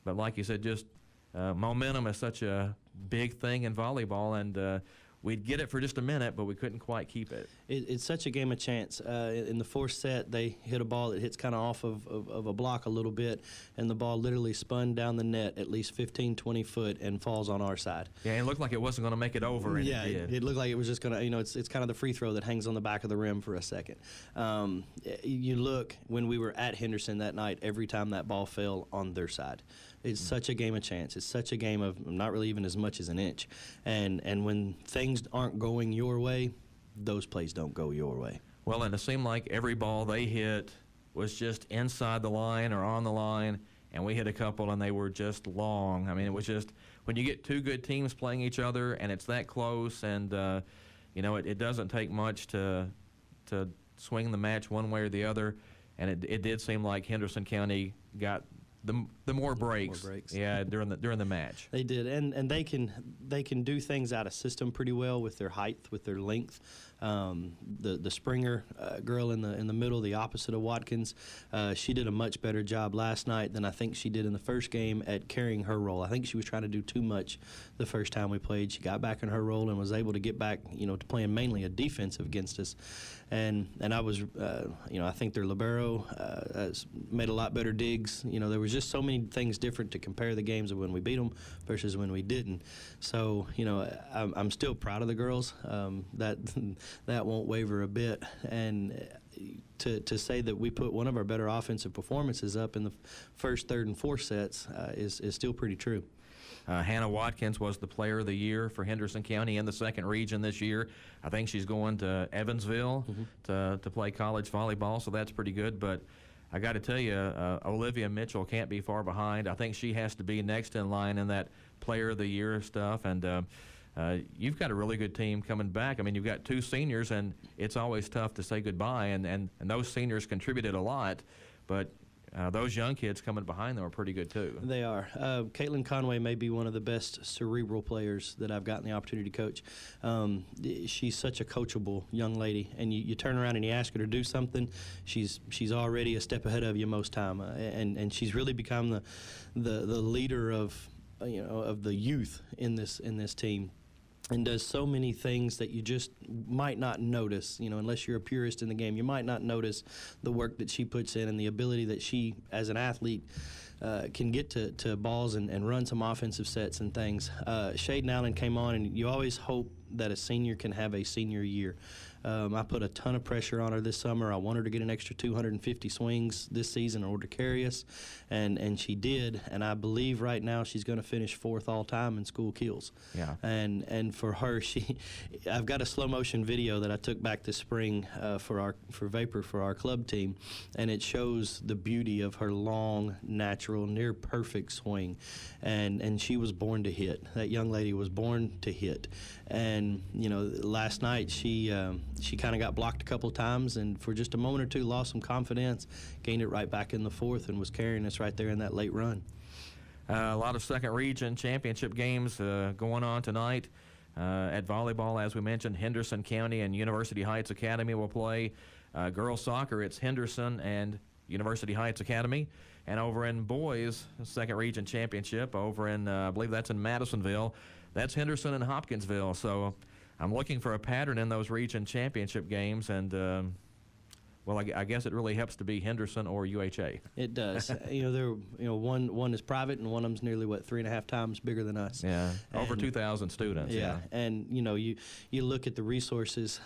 But like you said, just momentum is such a big thing in volleyball, and we'd get it for just a minute, but we couldn't quite keep it. It's such a game of chance. In the fourth set, they hit a ball that hits kind of off of a block a little bit, and the ball literally spun down the net at least 15, 20 foot and falls on our side. Yeah, it looked like it wasn't going to make it over, and yeah, it did. It looked like it was just going to, it's kind of the free throw that hangs on the back of the rim for a second. You look, when we were at Henderson that night, every time that ball fell on their side. It's such a game of chance. It's such a game of not really even as much as an inch. And when things aren't going your way, those plays don't go your way. Well, and it seemed like every ball they hit was just inside the line or on the line, and we hit a couple and they were just long. I mean, it was just, when you get two good teams playing each other and it's that close, and it doesn't take much to swing the match one way or the other, and it did seem like Henderson County got the more breaks, yeah, during the match. They did, and they can do things out of system pretty well with their height, with their length. The Springer girl in the middle, the opposite of Watkins, she did a much better job last night than I think she did in the first game at carrying her role. I think she was trying to do too much the first time we played. She got back in her role and was able to get back, to playing mainly a defensive against us. And I was, I think their libero made a lot better digs. There was just so many things different to compare the games of when we beat them versus when we didn't. So, I'm still proud of the girls. That won't waver a bit. And to say that we put one of our better offensive performances up in the first, third, and fourth sets is still pretty true. Hannah Watkins was the player of the year for Henderson County in the second region this year. I think she's going to Evansville to play college volleyball, so that's pretty good. But I got to tell you, Olivia Mitchell can't be far behind. I think she has to be next in line in that player of the year stuff. And you've got a really good team coming back. I mean, you've got two seniors, and it's always tough to say goodbye. And those seniors contributed a lot, but those young kids coming behind them are pretty good too. They are. Caitlin Conway may be one of the best cerebral players that I've gotten the opportunity to coach. She's such a coachable young lady, and you turn around and you ask her to do something, she's already a step ahead of you most time, and she's really become the leader of the youth in this team. And does so many things that you just might not notice, unless you're a purist in the game. You might not notice the work that she puts in and the ability that she, as an athlete, can get to balls and run some offensive sets and things. Shaden Allen came on, and you always hope that a senior can have a senior year. I put a ton of pressure on her this summer. I want her to get an extra 250 swings this season in order to carry us, and she did. And I believe right now she's going to finish 4th all time in school kills. Yeah. And for her, I've got a slow motion video that I took back this spring for Vapor for our club team, and it shows the beauty of her long, natural, near perfect swing. And she was born to hit. That young lady was born to hit. And last night she kind of got blocked a couple times, and for just a moment or two lost some confidence, gained it right back in the 4th, and was carrying us right there in that late run. A lot of second region championship games going on tonight. At volleyball, as we mentioned, Henderson County and University Heights Academy will play. Girls soccer, it's Henderson and University Heights Academy. And over in boys, second region championship, over in, I believe that's in Madisonville, that's Henderson and Hopkinsville. So I'm looking for a pattern in those region championship games, and well, I guess it really helps to be Henderson or UHA. It does. One is private, and one of them's nearly 3.5 times bigger than us. Yeah, over 2,000 students. Yeah, and you look at the resources.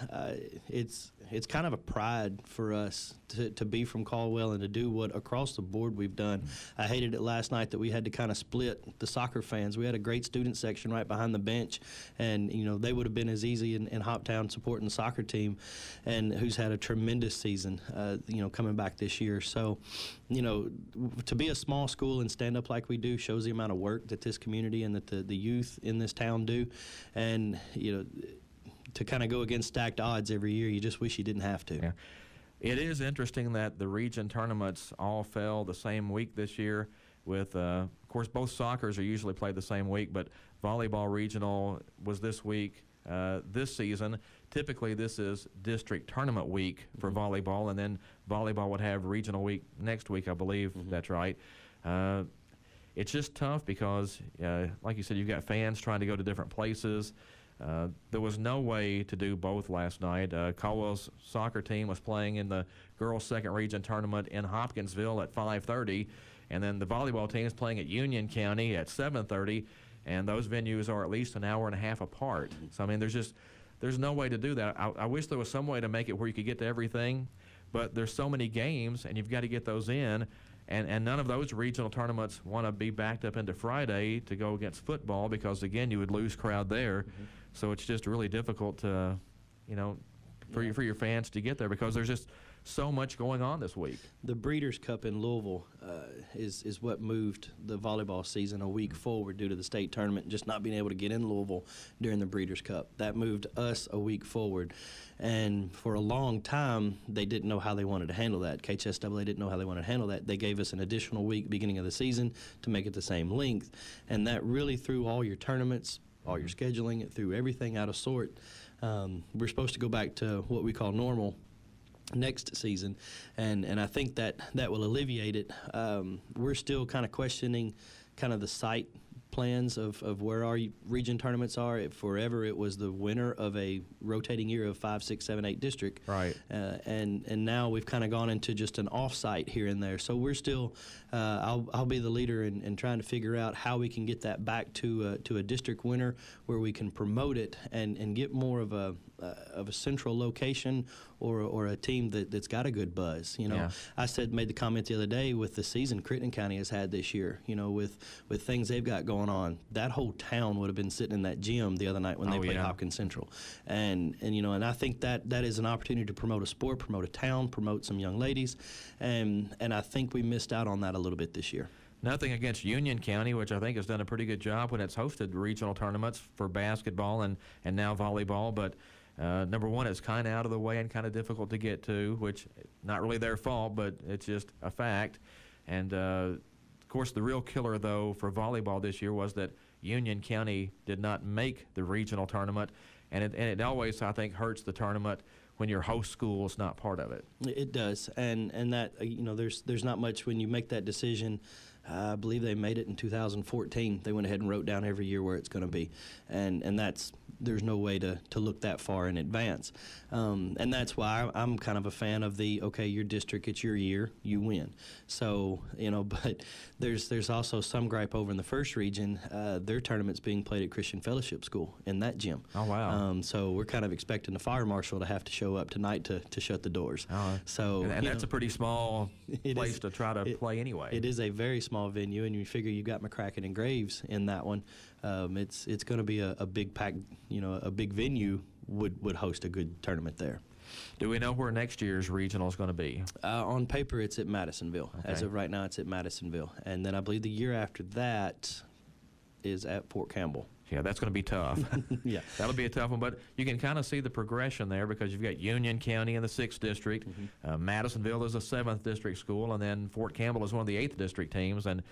It's kind of a pride for us to be from Caldwell and to do what across the board we've done. I hated it last night that we had to kind of split the soccer fans. We had a great student section right behind the bench, and they would have been as easy in Hoptown supporting the soccer team, and who's had a tremendous season. Coming back this year. So, to be a small school and stand up like we do shows the amount of work that this community and that the youth in this town do, and to kind of go against stacked odds every year, you just wish you didn't have to. Yeah. It is interesting that the region tournaments all fell the same week this year with, of course, both soccers are usually played the same week, but volleyball regional was this week, this season. Typically, this is district tournament week for volleyball, and then volleyball would have regional week next week, I believe. That's right. It's just tough because, like you said, you've got fans trying to go to different places. There was no way to do both last night. Caldwell's soccer team was playing in the girls' second region tournament in Hopkinsville at 5:30, and then the volleyball team is playing at Union County at 7:30, and those venues are at least an hour and a half apart. So, I mean, there's no way to do that. I wish there was some way to make it where you could get to everything, but there's so many games, and you've got to get those in, and none of those regional tournaments want to be backed up into Friday to go against football because, again, you would lose crowd there. So it's just really difficult to, for your fans to get there because there's just so much going on this week. The Breeders' Cup in Louisville is what moved the volleyball season a week forward due to the state tournament and just not being able to get in Louisville during the Breeders' Cup. That moved us a week forward. And for a long time, they didn't know how they wanted to handle that. KHSAA didn't know how they wanted to handle that. They gave us an additional week beginning of the season to make it the same length. And that really threw all your tournaments, all your scheduling, it threw everything out of sort. We're supposed to go back to what we call normal next season, and I think that will alleviate it. We're still kind of questioning kind of the site plans of where our region tournaments are. Forever it was the winner of a rotating year of 5, 6, 7, 8 district. Right. And now we've kind of gone into just an off-site here and there. So we're still, I'll be the leader in trying to figure out how we can get that back to a district winner where we can promote it and get more of a central location or a team that's got a good buzz. Yeah. I made the comment the other day with the season Crittenden County has had this year, with things they've got going on. That whole town would have been sitting in that gym the other night when they played Hopkins Central. And I think that is an opportunity to promote a sport, promote a town, promote some young ladies. And I think we missed out on that a little bit this year. Nothing against Union County, which I think has done a pretty good job when it's hosted regional tournaments for basketball and now volleyball. But number one, it's kind of out of the way and kind of difficult to get to, which not really their fault, but it's just a fact. And, of course, the real killer, though, for volleyball this year was that Union County did not make the regional tournament. And it always, I think, hurts the tournament when your host school is not part of it. It does. And that, there's not much when you make that decision. I believe they made it in 2014. They went ahead and wrote down every year where it's going to be. And that's there's no way to look that far in advance. And that's why I'm kind of a fan of okay, your district, it's your year, you win. So, but there's also some gripe over in the first region. Their tournament's being played at Christian Fellowship School in that gym. Oh, wow. So we're kind of expecting the fire marshal to have to show up tonight to shut the doors. So and that's a pretty small place to try to play anyway. It is a very small venue, and you figure you got McCracken and Graves in that one. It's going to be a big pack, a big venue would host a good tournament there. Do we know where next year's regional is going to be? On paper, it's at Madisonville. Okay. As of right now, it's at Madisonville. And then I believe the year after that is at Fort Campbell. Yeah, that's going to be tough. Yeah. That'll be a tough one, but you can kind of see the progression there because you've got Union County in the 6th district, Madisonville is a 7th district school, and then Fort Campbell is one of the 8th district teams. And,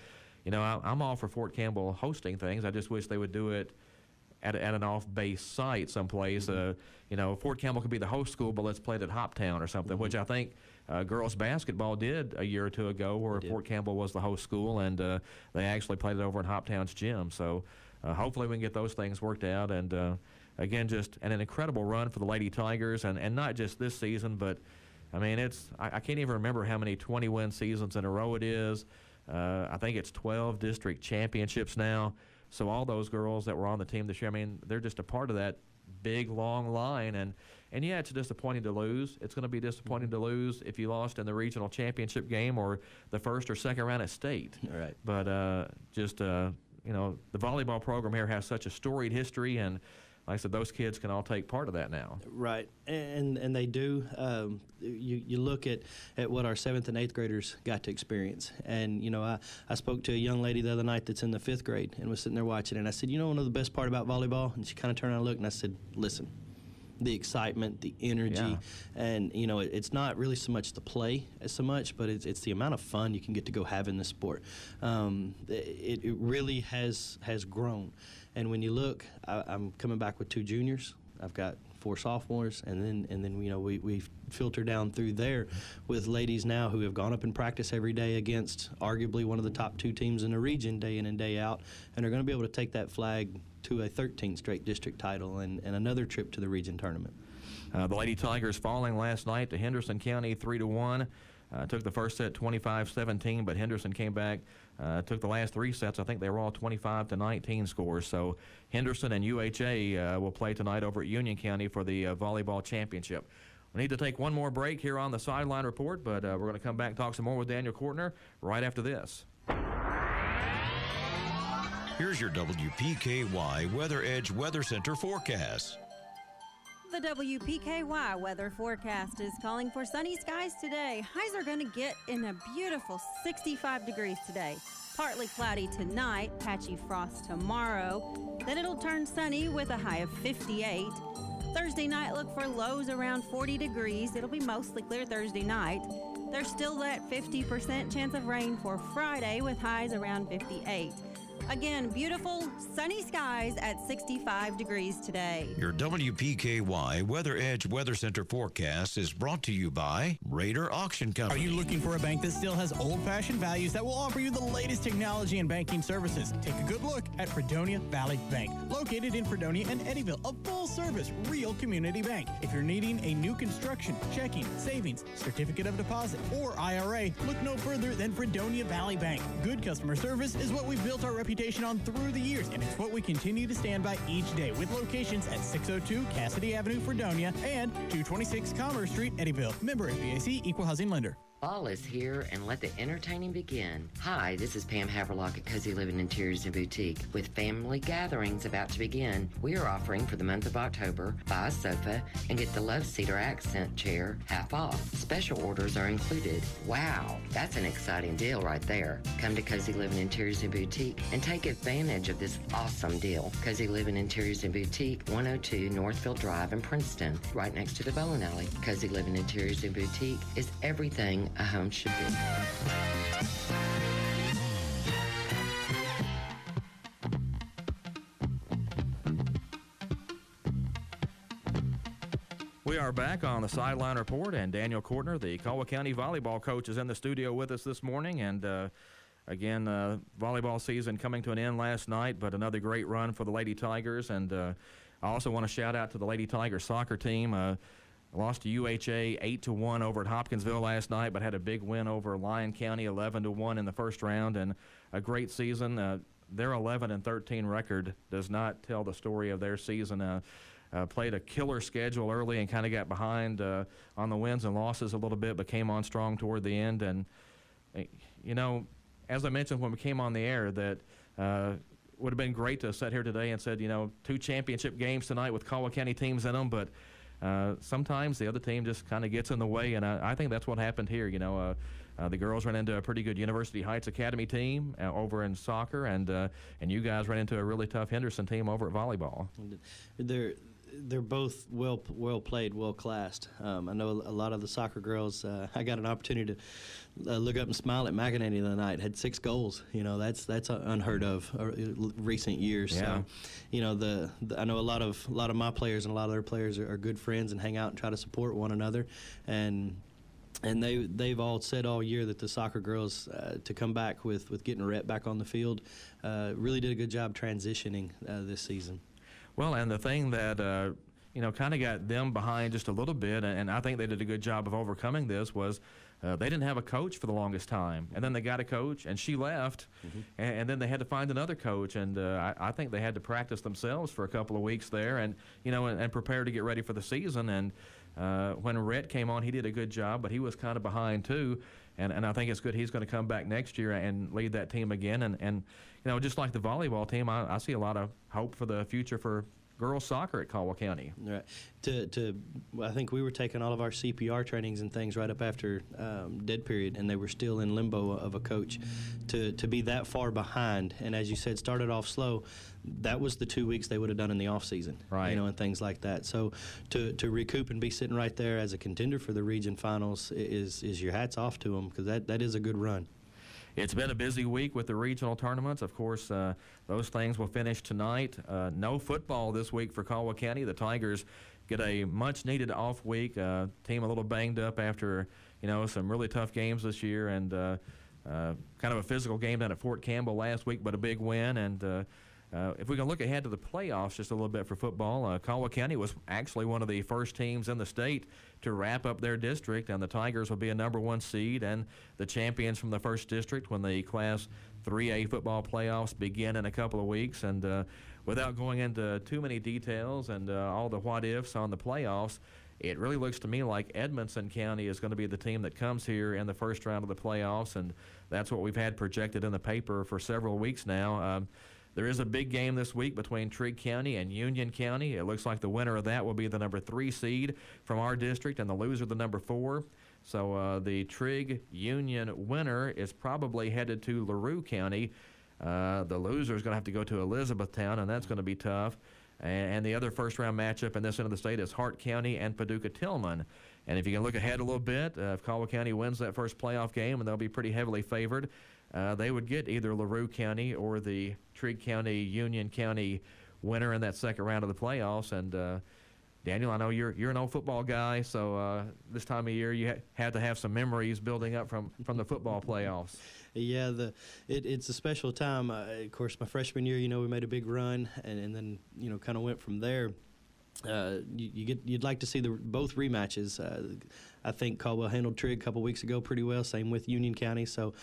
I'm all for Fort Campbell hosting things. I just wish they would do it at an off-base site someplace. Fort Campbell could be the host school, but let's play it at Hoptown or something, which I think girls basketball did a year or two ago where Fort Campbell was the host school, and they actually played it over in Hoptown's gym. So hopefully we can get those things worked out. And, again, just an incredible run for the Lady Tigers, and not just this season, but, I mean, I can't even remember how many 20-win seasons in a row it is. I think it's 12 district championships now. So all those girls that were on the team this year, I mean, they're just a part of that big, long line. And yeah, it's disappointing to lose. It's going to be disappointing to lose if you lost in the regional championship game or the first or second round at state. All right. But the volleyball program here has such a storied history, and like I said, those kids can all take part of that now. Right, and they do. You look at what our 7th and 8th graders got to experience. And, I spoke to a young lady the other night that's in the 5th grade and was sitting there watching it. And I said, one of the best part about volleyball? And she kind of turned around and looked, and I said, listen, the excitement, the energy, and, it's not really so much the play as so much, but it's the amount of fun you can get to go have in this sport. It really has grown. And when you look, I'm coming back with 2 juniors. I've got 4 sophomores, and then we filter down through there with ladies now who have gone up and practice every day against arguably one of the top 2 teams in the region day in and day out, and are going to be able to take that flag to a 13th straight district title and another trip to the region tournament. The Lady Tigers falling last night to Henderson County 3-1. Took the first set 25-17, but Henderson came back, took the last 3 sets. I think they were all 25-19 scores. So Henderson and UHA will play tonight over at Union County for the volleyball championship. We need to take one more break here on the Sideline Report, but we're going to come back and talk some more with Daniel Kortner right after this. Here's your WPKY Weather Edge Weather Center forecast. The WPKY weather forecast is calling for sunny skies today. Highs are going to get in a beautiful 65 degrees today. Partly cloudy tonight, patchy frost tomorrow. Then it'll turn sunny with a high of 58. Thursday night, look for lows around 40 degrees. It'll be mostly clear Thursday night. There's still that 50% chance of rain for Friday with highs around 58. Again, beautiful sunny skies at 65 degrees today. Your WPKY Weather Edge Weather Center forecast is brought to you by Raider Auction Company. Are you looking for a bank that still has old-fashioned values that will offer you the latest technology and banking services? Take a good look at Fredonia Valley Bank, located in Fredonia and Eddyville, a full-service, real community bank. If you're needing a new construction, checking, savings, certificate of deposit, or IRA, look no further than Fredonia Valley Bank. Good customer service is what we've built our reputation on through the years, and it's what we continue to stand by each day, with locations at 602 Cassidy Avenue, Fredonia, and 226 Commerce Street, Eddyville. Member FDIC, Equal Housing Lender. Fall is here, and let the entertaining begin. Hi, this is Pam Haverlock at Cozy Living Interiors and Boutique. With family gatherings about to begin, we are offering for the month of October, buy a sofa and get the Love Cedar accent chair half off. Special orders are included. Wow, that's an exciting deal right there. Come to Cozy Living Interiors and Boutique and take advantage of this awesome deal. Cozy Living Interiors and Boutique, 102 Northfield Drive in Princeton, right next to the bowling alley. Cozy Living Interiors and Boutique is everything a home should be. We are back on the Sideline Report, and Daniel Kortner, the Colwell County volleyball coach, is in the studio with us this morning. And volleyball season coming to an end last night, but another great run for the Lady Tigers. And I also want to shout out to the Lady Tigers soccer team. Lost to UHA 8-1 over at Hopkinsville last night, but had a big win over Lyon County 11-1 in the first round, and a great season. Their 11-13 record does not tell the story of their season. Played a killer schedule early and kind of got behind on the wins and losses a little bit, but came on strong toward the end. And, you know, as I mentioned when we came on the air, that would have been great to have sat here today and said, you know, 2 championship games tonight with Caldwell County teams in them, but sometimes the other team just kind of gets in the way, and I think that's what happened here. You know, the girls ran into a pretty good University Heights Academy team over in soccer, and you guys ran into a really tough Henderson team over at volleyball. They're both well played, well classed. I know a lot of the soccer girls. I got an opportunity to look up and smile at McEnany the other night. Had 6 goals. You know, that's unheard of recent years. Yeah. So, you know, I know a lot of my players and a lot of their players are good friends and hang out and try to support one another. And they've all said all year that the soccer girls to come back with getting a rep back on the field really did a good job transitioning this season. Well, and the thing that, you know, kind of got them behind just a little bit, and I think they did a good job of overcoming this, was they didn't have a coach for the longest time. And then they got a coach, and she left, and then they had to find another coach. And I think they had to practice themselves for a couple of weeks there and, you know, and prepare to get ready for the season. And when Rhett came on, he did a good job, but he was kind of behind too. And I think it's good he's going to come back next year and lead that team again. And you know, just like the volleyball team, I see a lot of hope for the future for girls soccer at Caldwell County. Right. I think we were taking all of our CPR trainings and things right up after dead period, and they were still in limbo of a coach. To be that far behind, and as you said, started off slow, that was the 2 weeks they would have done in the off season, right? You know, and things like that. So to recoup and be sitting right there as a contender for the region finals is your hats off to them, because that is a good run. It's been a busy week with the regional tournaments. Of course, those things will finish tonight. No football this week for Caldwell County. The Tigers get a much-needed off week. Team a little banged up after, you know, some really tough games this year, and kind of a physical game down at Fort Campbell last week, but a big win. And if we can look ahead to the playoffs just a little bit for football, Caldwell County was actually one of the first teams in the state to wrap up their district, and the Tigers will be a #1 seed and the champions from the first district when the Class 3A football playoffs begin in a couple of weeks. And without going into too many details and all the what-ifs on the playoffs, it really looks to me like Edmondson County is going to be the team that comes here in the first round of the playoffs, and that's what we've had projected in the paper for several weeks now. There is a big game this week between Trigg County and Union County. It looks like the winner of that will be the #3 seed from our district, and the loser the #4. So the Trigg-Union winner is probably headed to LaRue County. The loser is going to have to go to Elizabethtown, and that's going to be tough. And the other first-round matchup in this end of the state is Hart County and Paducah-Tillman. And if you can look ahead a little bit, if Caldwell County wins that first playoff game, and they'll be pretty heavily favored, they would get either LaRue County or the Trigg County-Union County winner in that second round of the playoffs. And Daniel, I know you're an old football guy, so this time of year you had to have some memories building up from the football playoffs. Yeah, it's a special time. Of course, my freshman year, you know, we made a big run, and then, you know, kind of went from there. You'd like to see both rematches. I think Caldwell handled Trigg a couple weeks ago pretty well. Same with Union County. So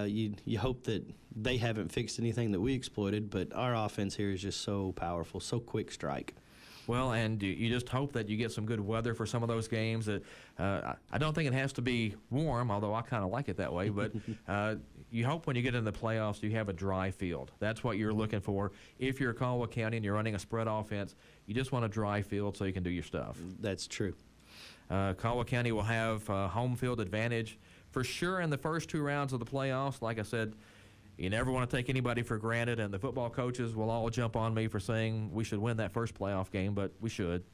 you hope that they haven't fixed anything that we exploited. But our offense here is just so powerful, so quick strike. Well, and you just hope that you get some good weather for some of those games. That I don't think it has to be warm, although I kind of like it that way. But you hope when you get into the playoffs you have a dry field. That's what you're looking for. If you're Caldwell County and you're running a spread offense, you just want a dry field so you can do your stuff. That's true. Caldwell County will have home field advantage for sure in the first 2 rounds of the playoffs. Like I said, you never want to take anybody for granted, and the football coaches will all jump on me for saying we should win that first playoff game, but we should.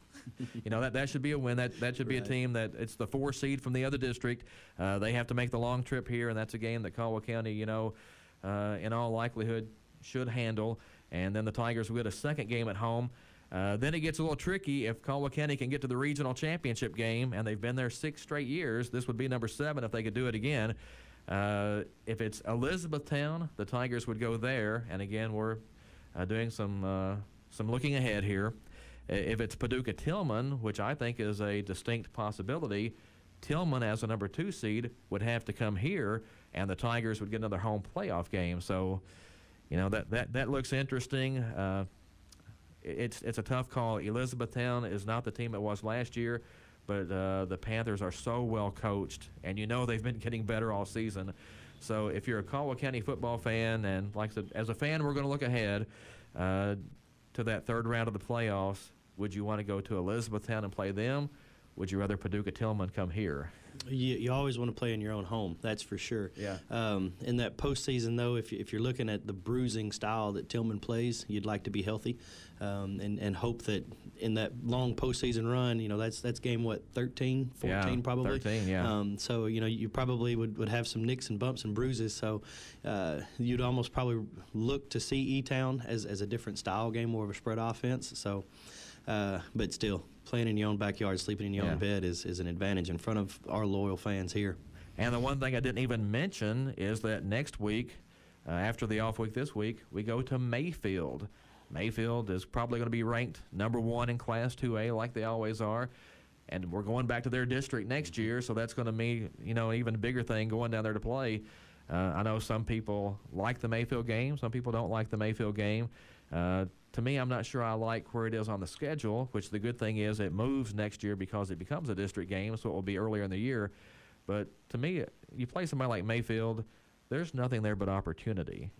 You know, that should be a win. That should be a team that it's the 4 seed from the other district. They have to make the long trip here, and that's a game that Caldwell County, you know, in all likelihood should handle. And then the Tigers will get a second game at home. Then it gets a little tricky if Caldwell County can get to the regional championship game, and they've been there 6 straight years. This would be #7 if they could do it again. If it's Elizabethtown, the Tigers would go there, and again, we're doing some looking ahead here. If it's Paducah-Tillman, which I think is a distinct possibility, Tillman as a number 2 seed would have to come here, and the Tigers would get another home playoff game. So, that looks interesting. It's a tough call. Elizabethtown is not the team it was last year, but the Panthers are so well coached, and they've been getting better all season. So if you're a Caldwell County football fan, and like I said, as a fan, we're going to look ahead to that third round of the playoffs. Would you want to go to Elizabethtown and play them? Would you rather Paducah-Tillman come here? You always want to play in your own home, that's for sure. Yeah. In that postseason, though, if you're looking at the bruising style that Tillman plays, you'd like to be healthy and hope that in that long postseason run, that's game, 13, 14 probably? 13, yeah. So, you probably would have some nicks and bumps and bruises. So you'd almost probably look to see E-Town as a different style game, more of a spread offense. So, but still, playing in your own backyard, sleeping in your own bed is an advantage in front of our loyal fans here. And the one thing I didn't even mention is that next week, after the off week this week, we go to Mayfield. Mayfield is probably going to be ranked number 1 in Class 2A like they always are. And we're going back to their district next year, so that's going to mean, an even bigger thing going down there to play. I know some people like the Mayfield game. Some people don't like the Mayfield game. To me, I'm not sure I like where it is on the schedule, which the good thing is it moves next year because it becomes a district game, so it will be earlier in the year. But to me, you play somebody like Mayfield, there's nothing there but opportunity.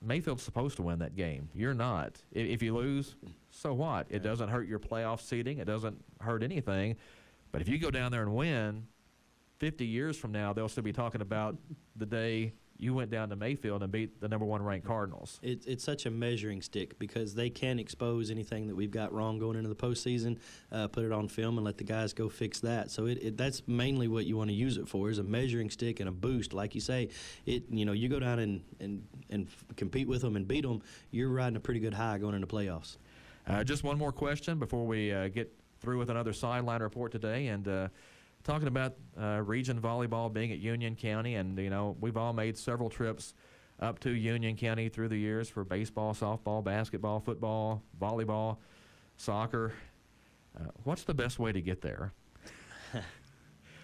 Mayfield's supposed to win that game. You're not. If you lose, so what? It doesn't hurt your playoff seeding. It doesn't hurt anything. But if you go down there and win, 50 years from now, they'll still be talking about the day you went down to Mayfield and beat the number 1 ranked Cardinals. It's such a measuring stick because they can expose anything that we've got wrong going into the postseason, put it on film, and let the guys go fix that. So that's mainly what you want to use it for, is a measuring stick and a boost. Like you say, you go down and compete with them and beat them, you're riding a pretty good high going into playoffs. Just one more question before we get through with another sideline report today, and talking about region volleyball being at Union County, and we've all made several trips up to Union County through the years for baseball, softball, basketball, football, volleyball, soccer. What's the best way to get there?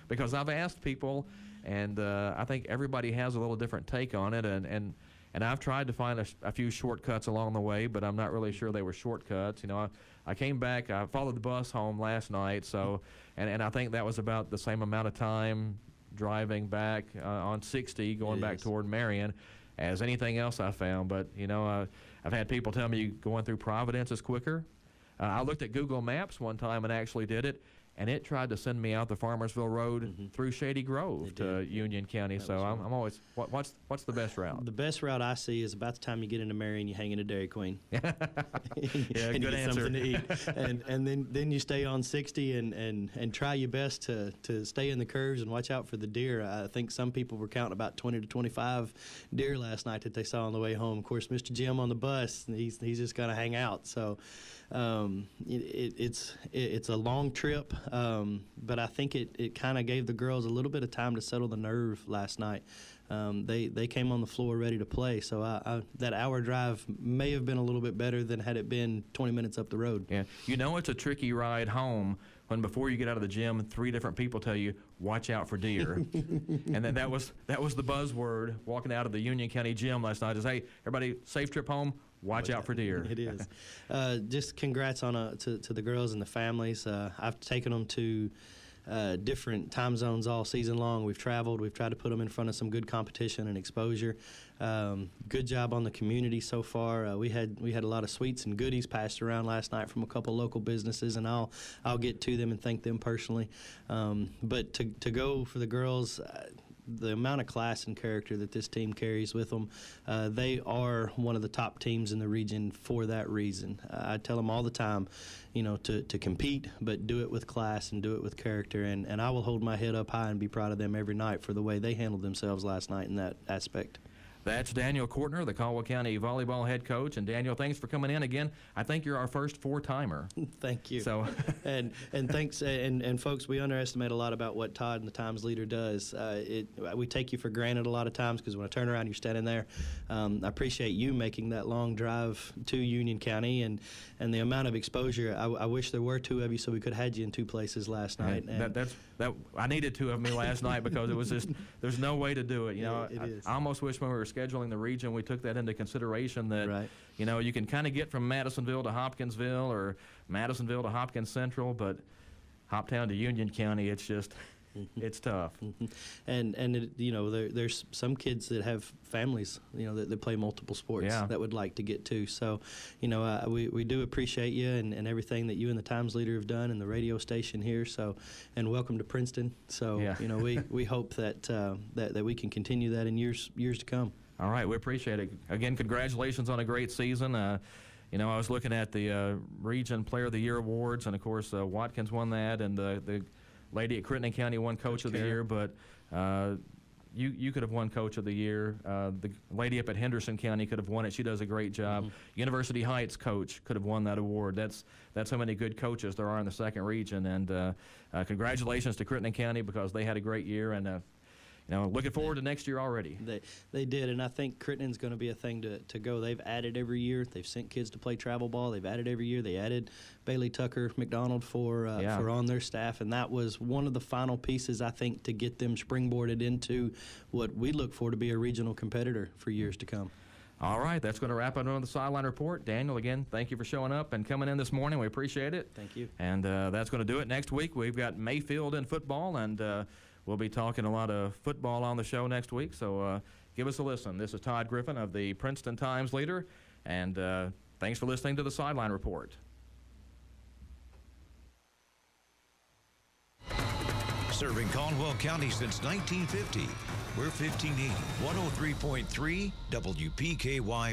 Because I've asked people, and I think everybody has a little different take on it, and I've tried to find a few shortcuts along the way, but I'm not really sure they were shortcuts. I came back, I followed the bus home last night, so and I think that was about the same amount of time driving back on 60 going back toward Marion as anything else I found. But I've had people tell me going through Providence is quicker. I looked at Google Maps one time and actually did it, and it tried to send me out the Farmersville Road through Shady Grove to Union County. So I'm always, what's the best route? The best route I see is about the time you get into Marion, you hang in a Dairy Queen. Yeah, and good you get answer. something to eat. and then you stay on 60 and try your best to stay in the curves and watch out for the deer. I think some people were counting about 20 to 25 deer last night that they saw on the way home. Of course, Mr. Jim on the bus, he's just going to hang out. So it's a long trip, but I think it kind of gave the girls a little bit of time to settle the nerve last night. They came on the floor ready to play, so that hour drive may have been a little bit better than had it been 20 minutes up the road. Yeah, it's a tricky ride home when before you get out of the gym, 3 different people tell you, watch out for deer. And then that was the buzzword walking out of the Union County gym last night is, hey, everybody, safe trip home. Watch out for deer. It is. Just congrats to the girls and the families. I've taken them to different time zones all season long. We've traveled. We've tried to put them in front of some good competition and exposure. Good job on the community so far. We had a lot of sweets and goodies passed around last night from a couple local businesses, and I'll get to them and thank them personally. But to go for the girls, the amount of class and character that this team carries with them, they are one of the top teams in the region for that reason. I tell them all the time, to compete, but do it with class and do it with character, and I will hold my head up high and be proud of them every night for the way they handled themselves last night in that aspect. That's Daniel Courtner, the Caldwell County volleyball head coach. And Daniel, thanks for coming in again. I think you're our first four-timer. Thank you. So, and thanks, and folks, we underestimate a lot about what Todd and the Times Leader does. We take you for granted a lot of times because when I turn around, you're standing there. I appreciate you making that long drive to Union County and the amount of exposure. I wish there were two of you so we could have had you in two places last night. I needed two of me last night because it was just there's no way to do it. You know, it is. I almost wish when we were scheduling the region we took that into consideration that you know you can kind of get from Madisonville to Hopkinsville or Madisonville to Hopkins Central, but Hoptown to Union County, it's just it's tough. And you know, there's some kids that have families, you know, that play multiple sports that would like to get to. So, you know, we do appreciate you and everything that you and the Times Leader have done and the radio station here. So, and welcome to Princeton. So, you know, we hope that that we can continue that in years to come. All right, we appreciate it. Again, congratulations on a great season. You know, I was looking at the Region Player of the Year awards, and of course Watkins won that, and the lady at Crittenden County won Coach of the Year, but you could have won Coach of the Year. The lady up at Henderson County could have won it. She does a great job. University Heights coach could have won that award. That's how many good coaches there are in the second region. And congratulations to Crittenden County because they had a great year, and you know, looking forward to next year already. They did, and I think Crittenden's going to be a thing to go. They've added every year. They've sent kids to play travel ball. They've added every year. They added Bailey Tucker McDonald for on their staff, and that was one of the final pieces, I think, to get them springboarded into what we look for to be a regional competitor for years to come. All right, that's going to wrap up on the Sideline Report. Daniel, again, thank you for showing up and coming in this morning. We appreciate it. Thank you. And that's going to do it. Next week, we've got Mayfield in football, and we'll be talking a lot of football on the show next week, so give us a listen. This is Todd Griffin of the Princeton Times Leader, and thanks for listening to the Sideline Report. Serving Caldwell County since 1950. We're 1580, 103.3 WPKY.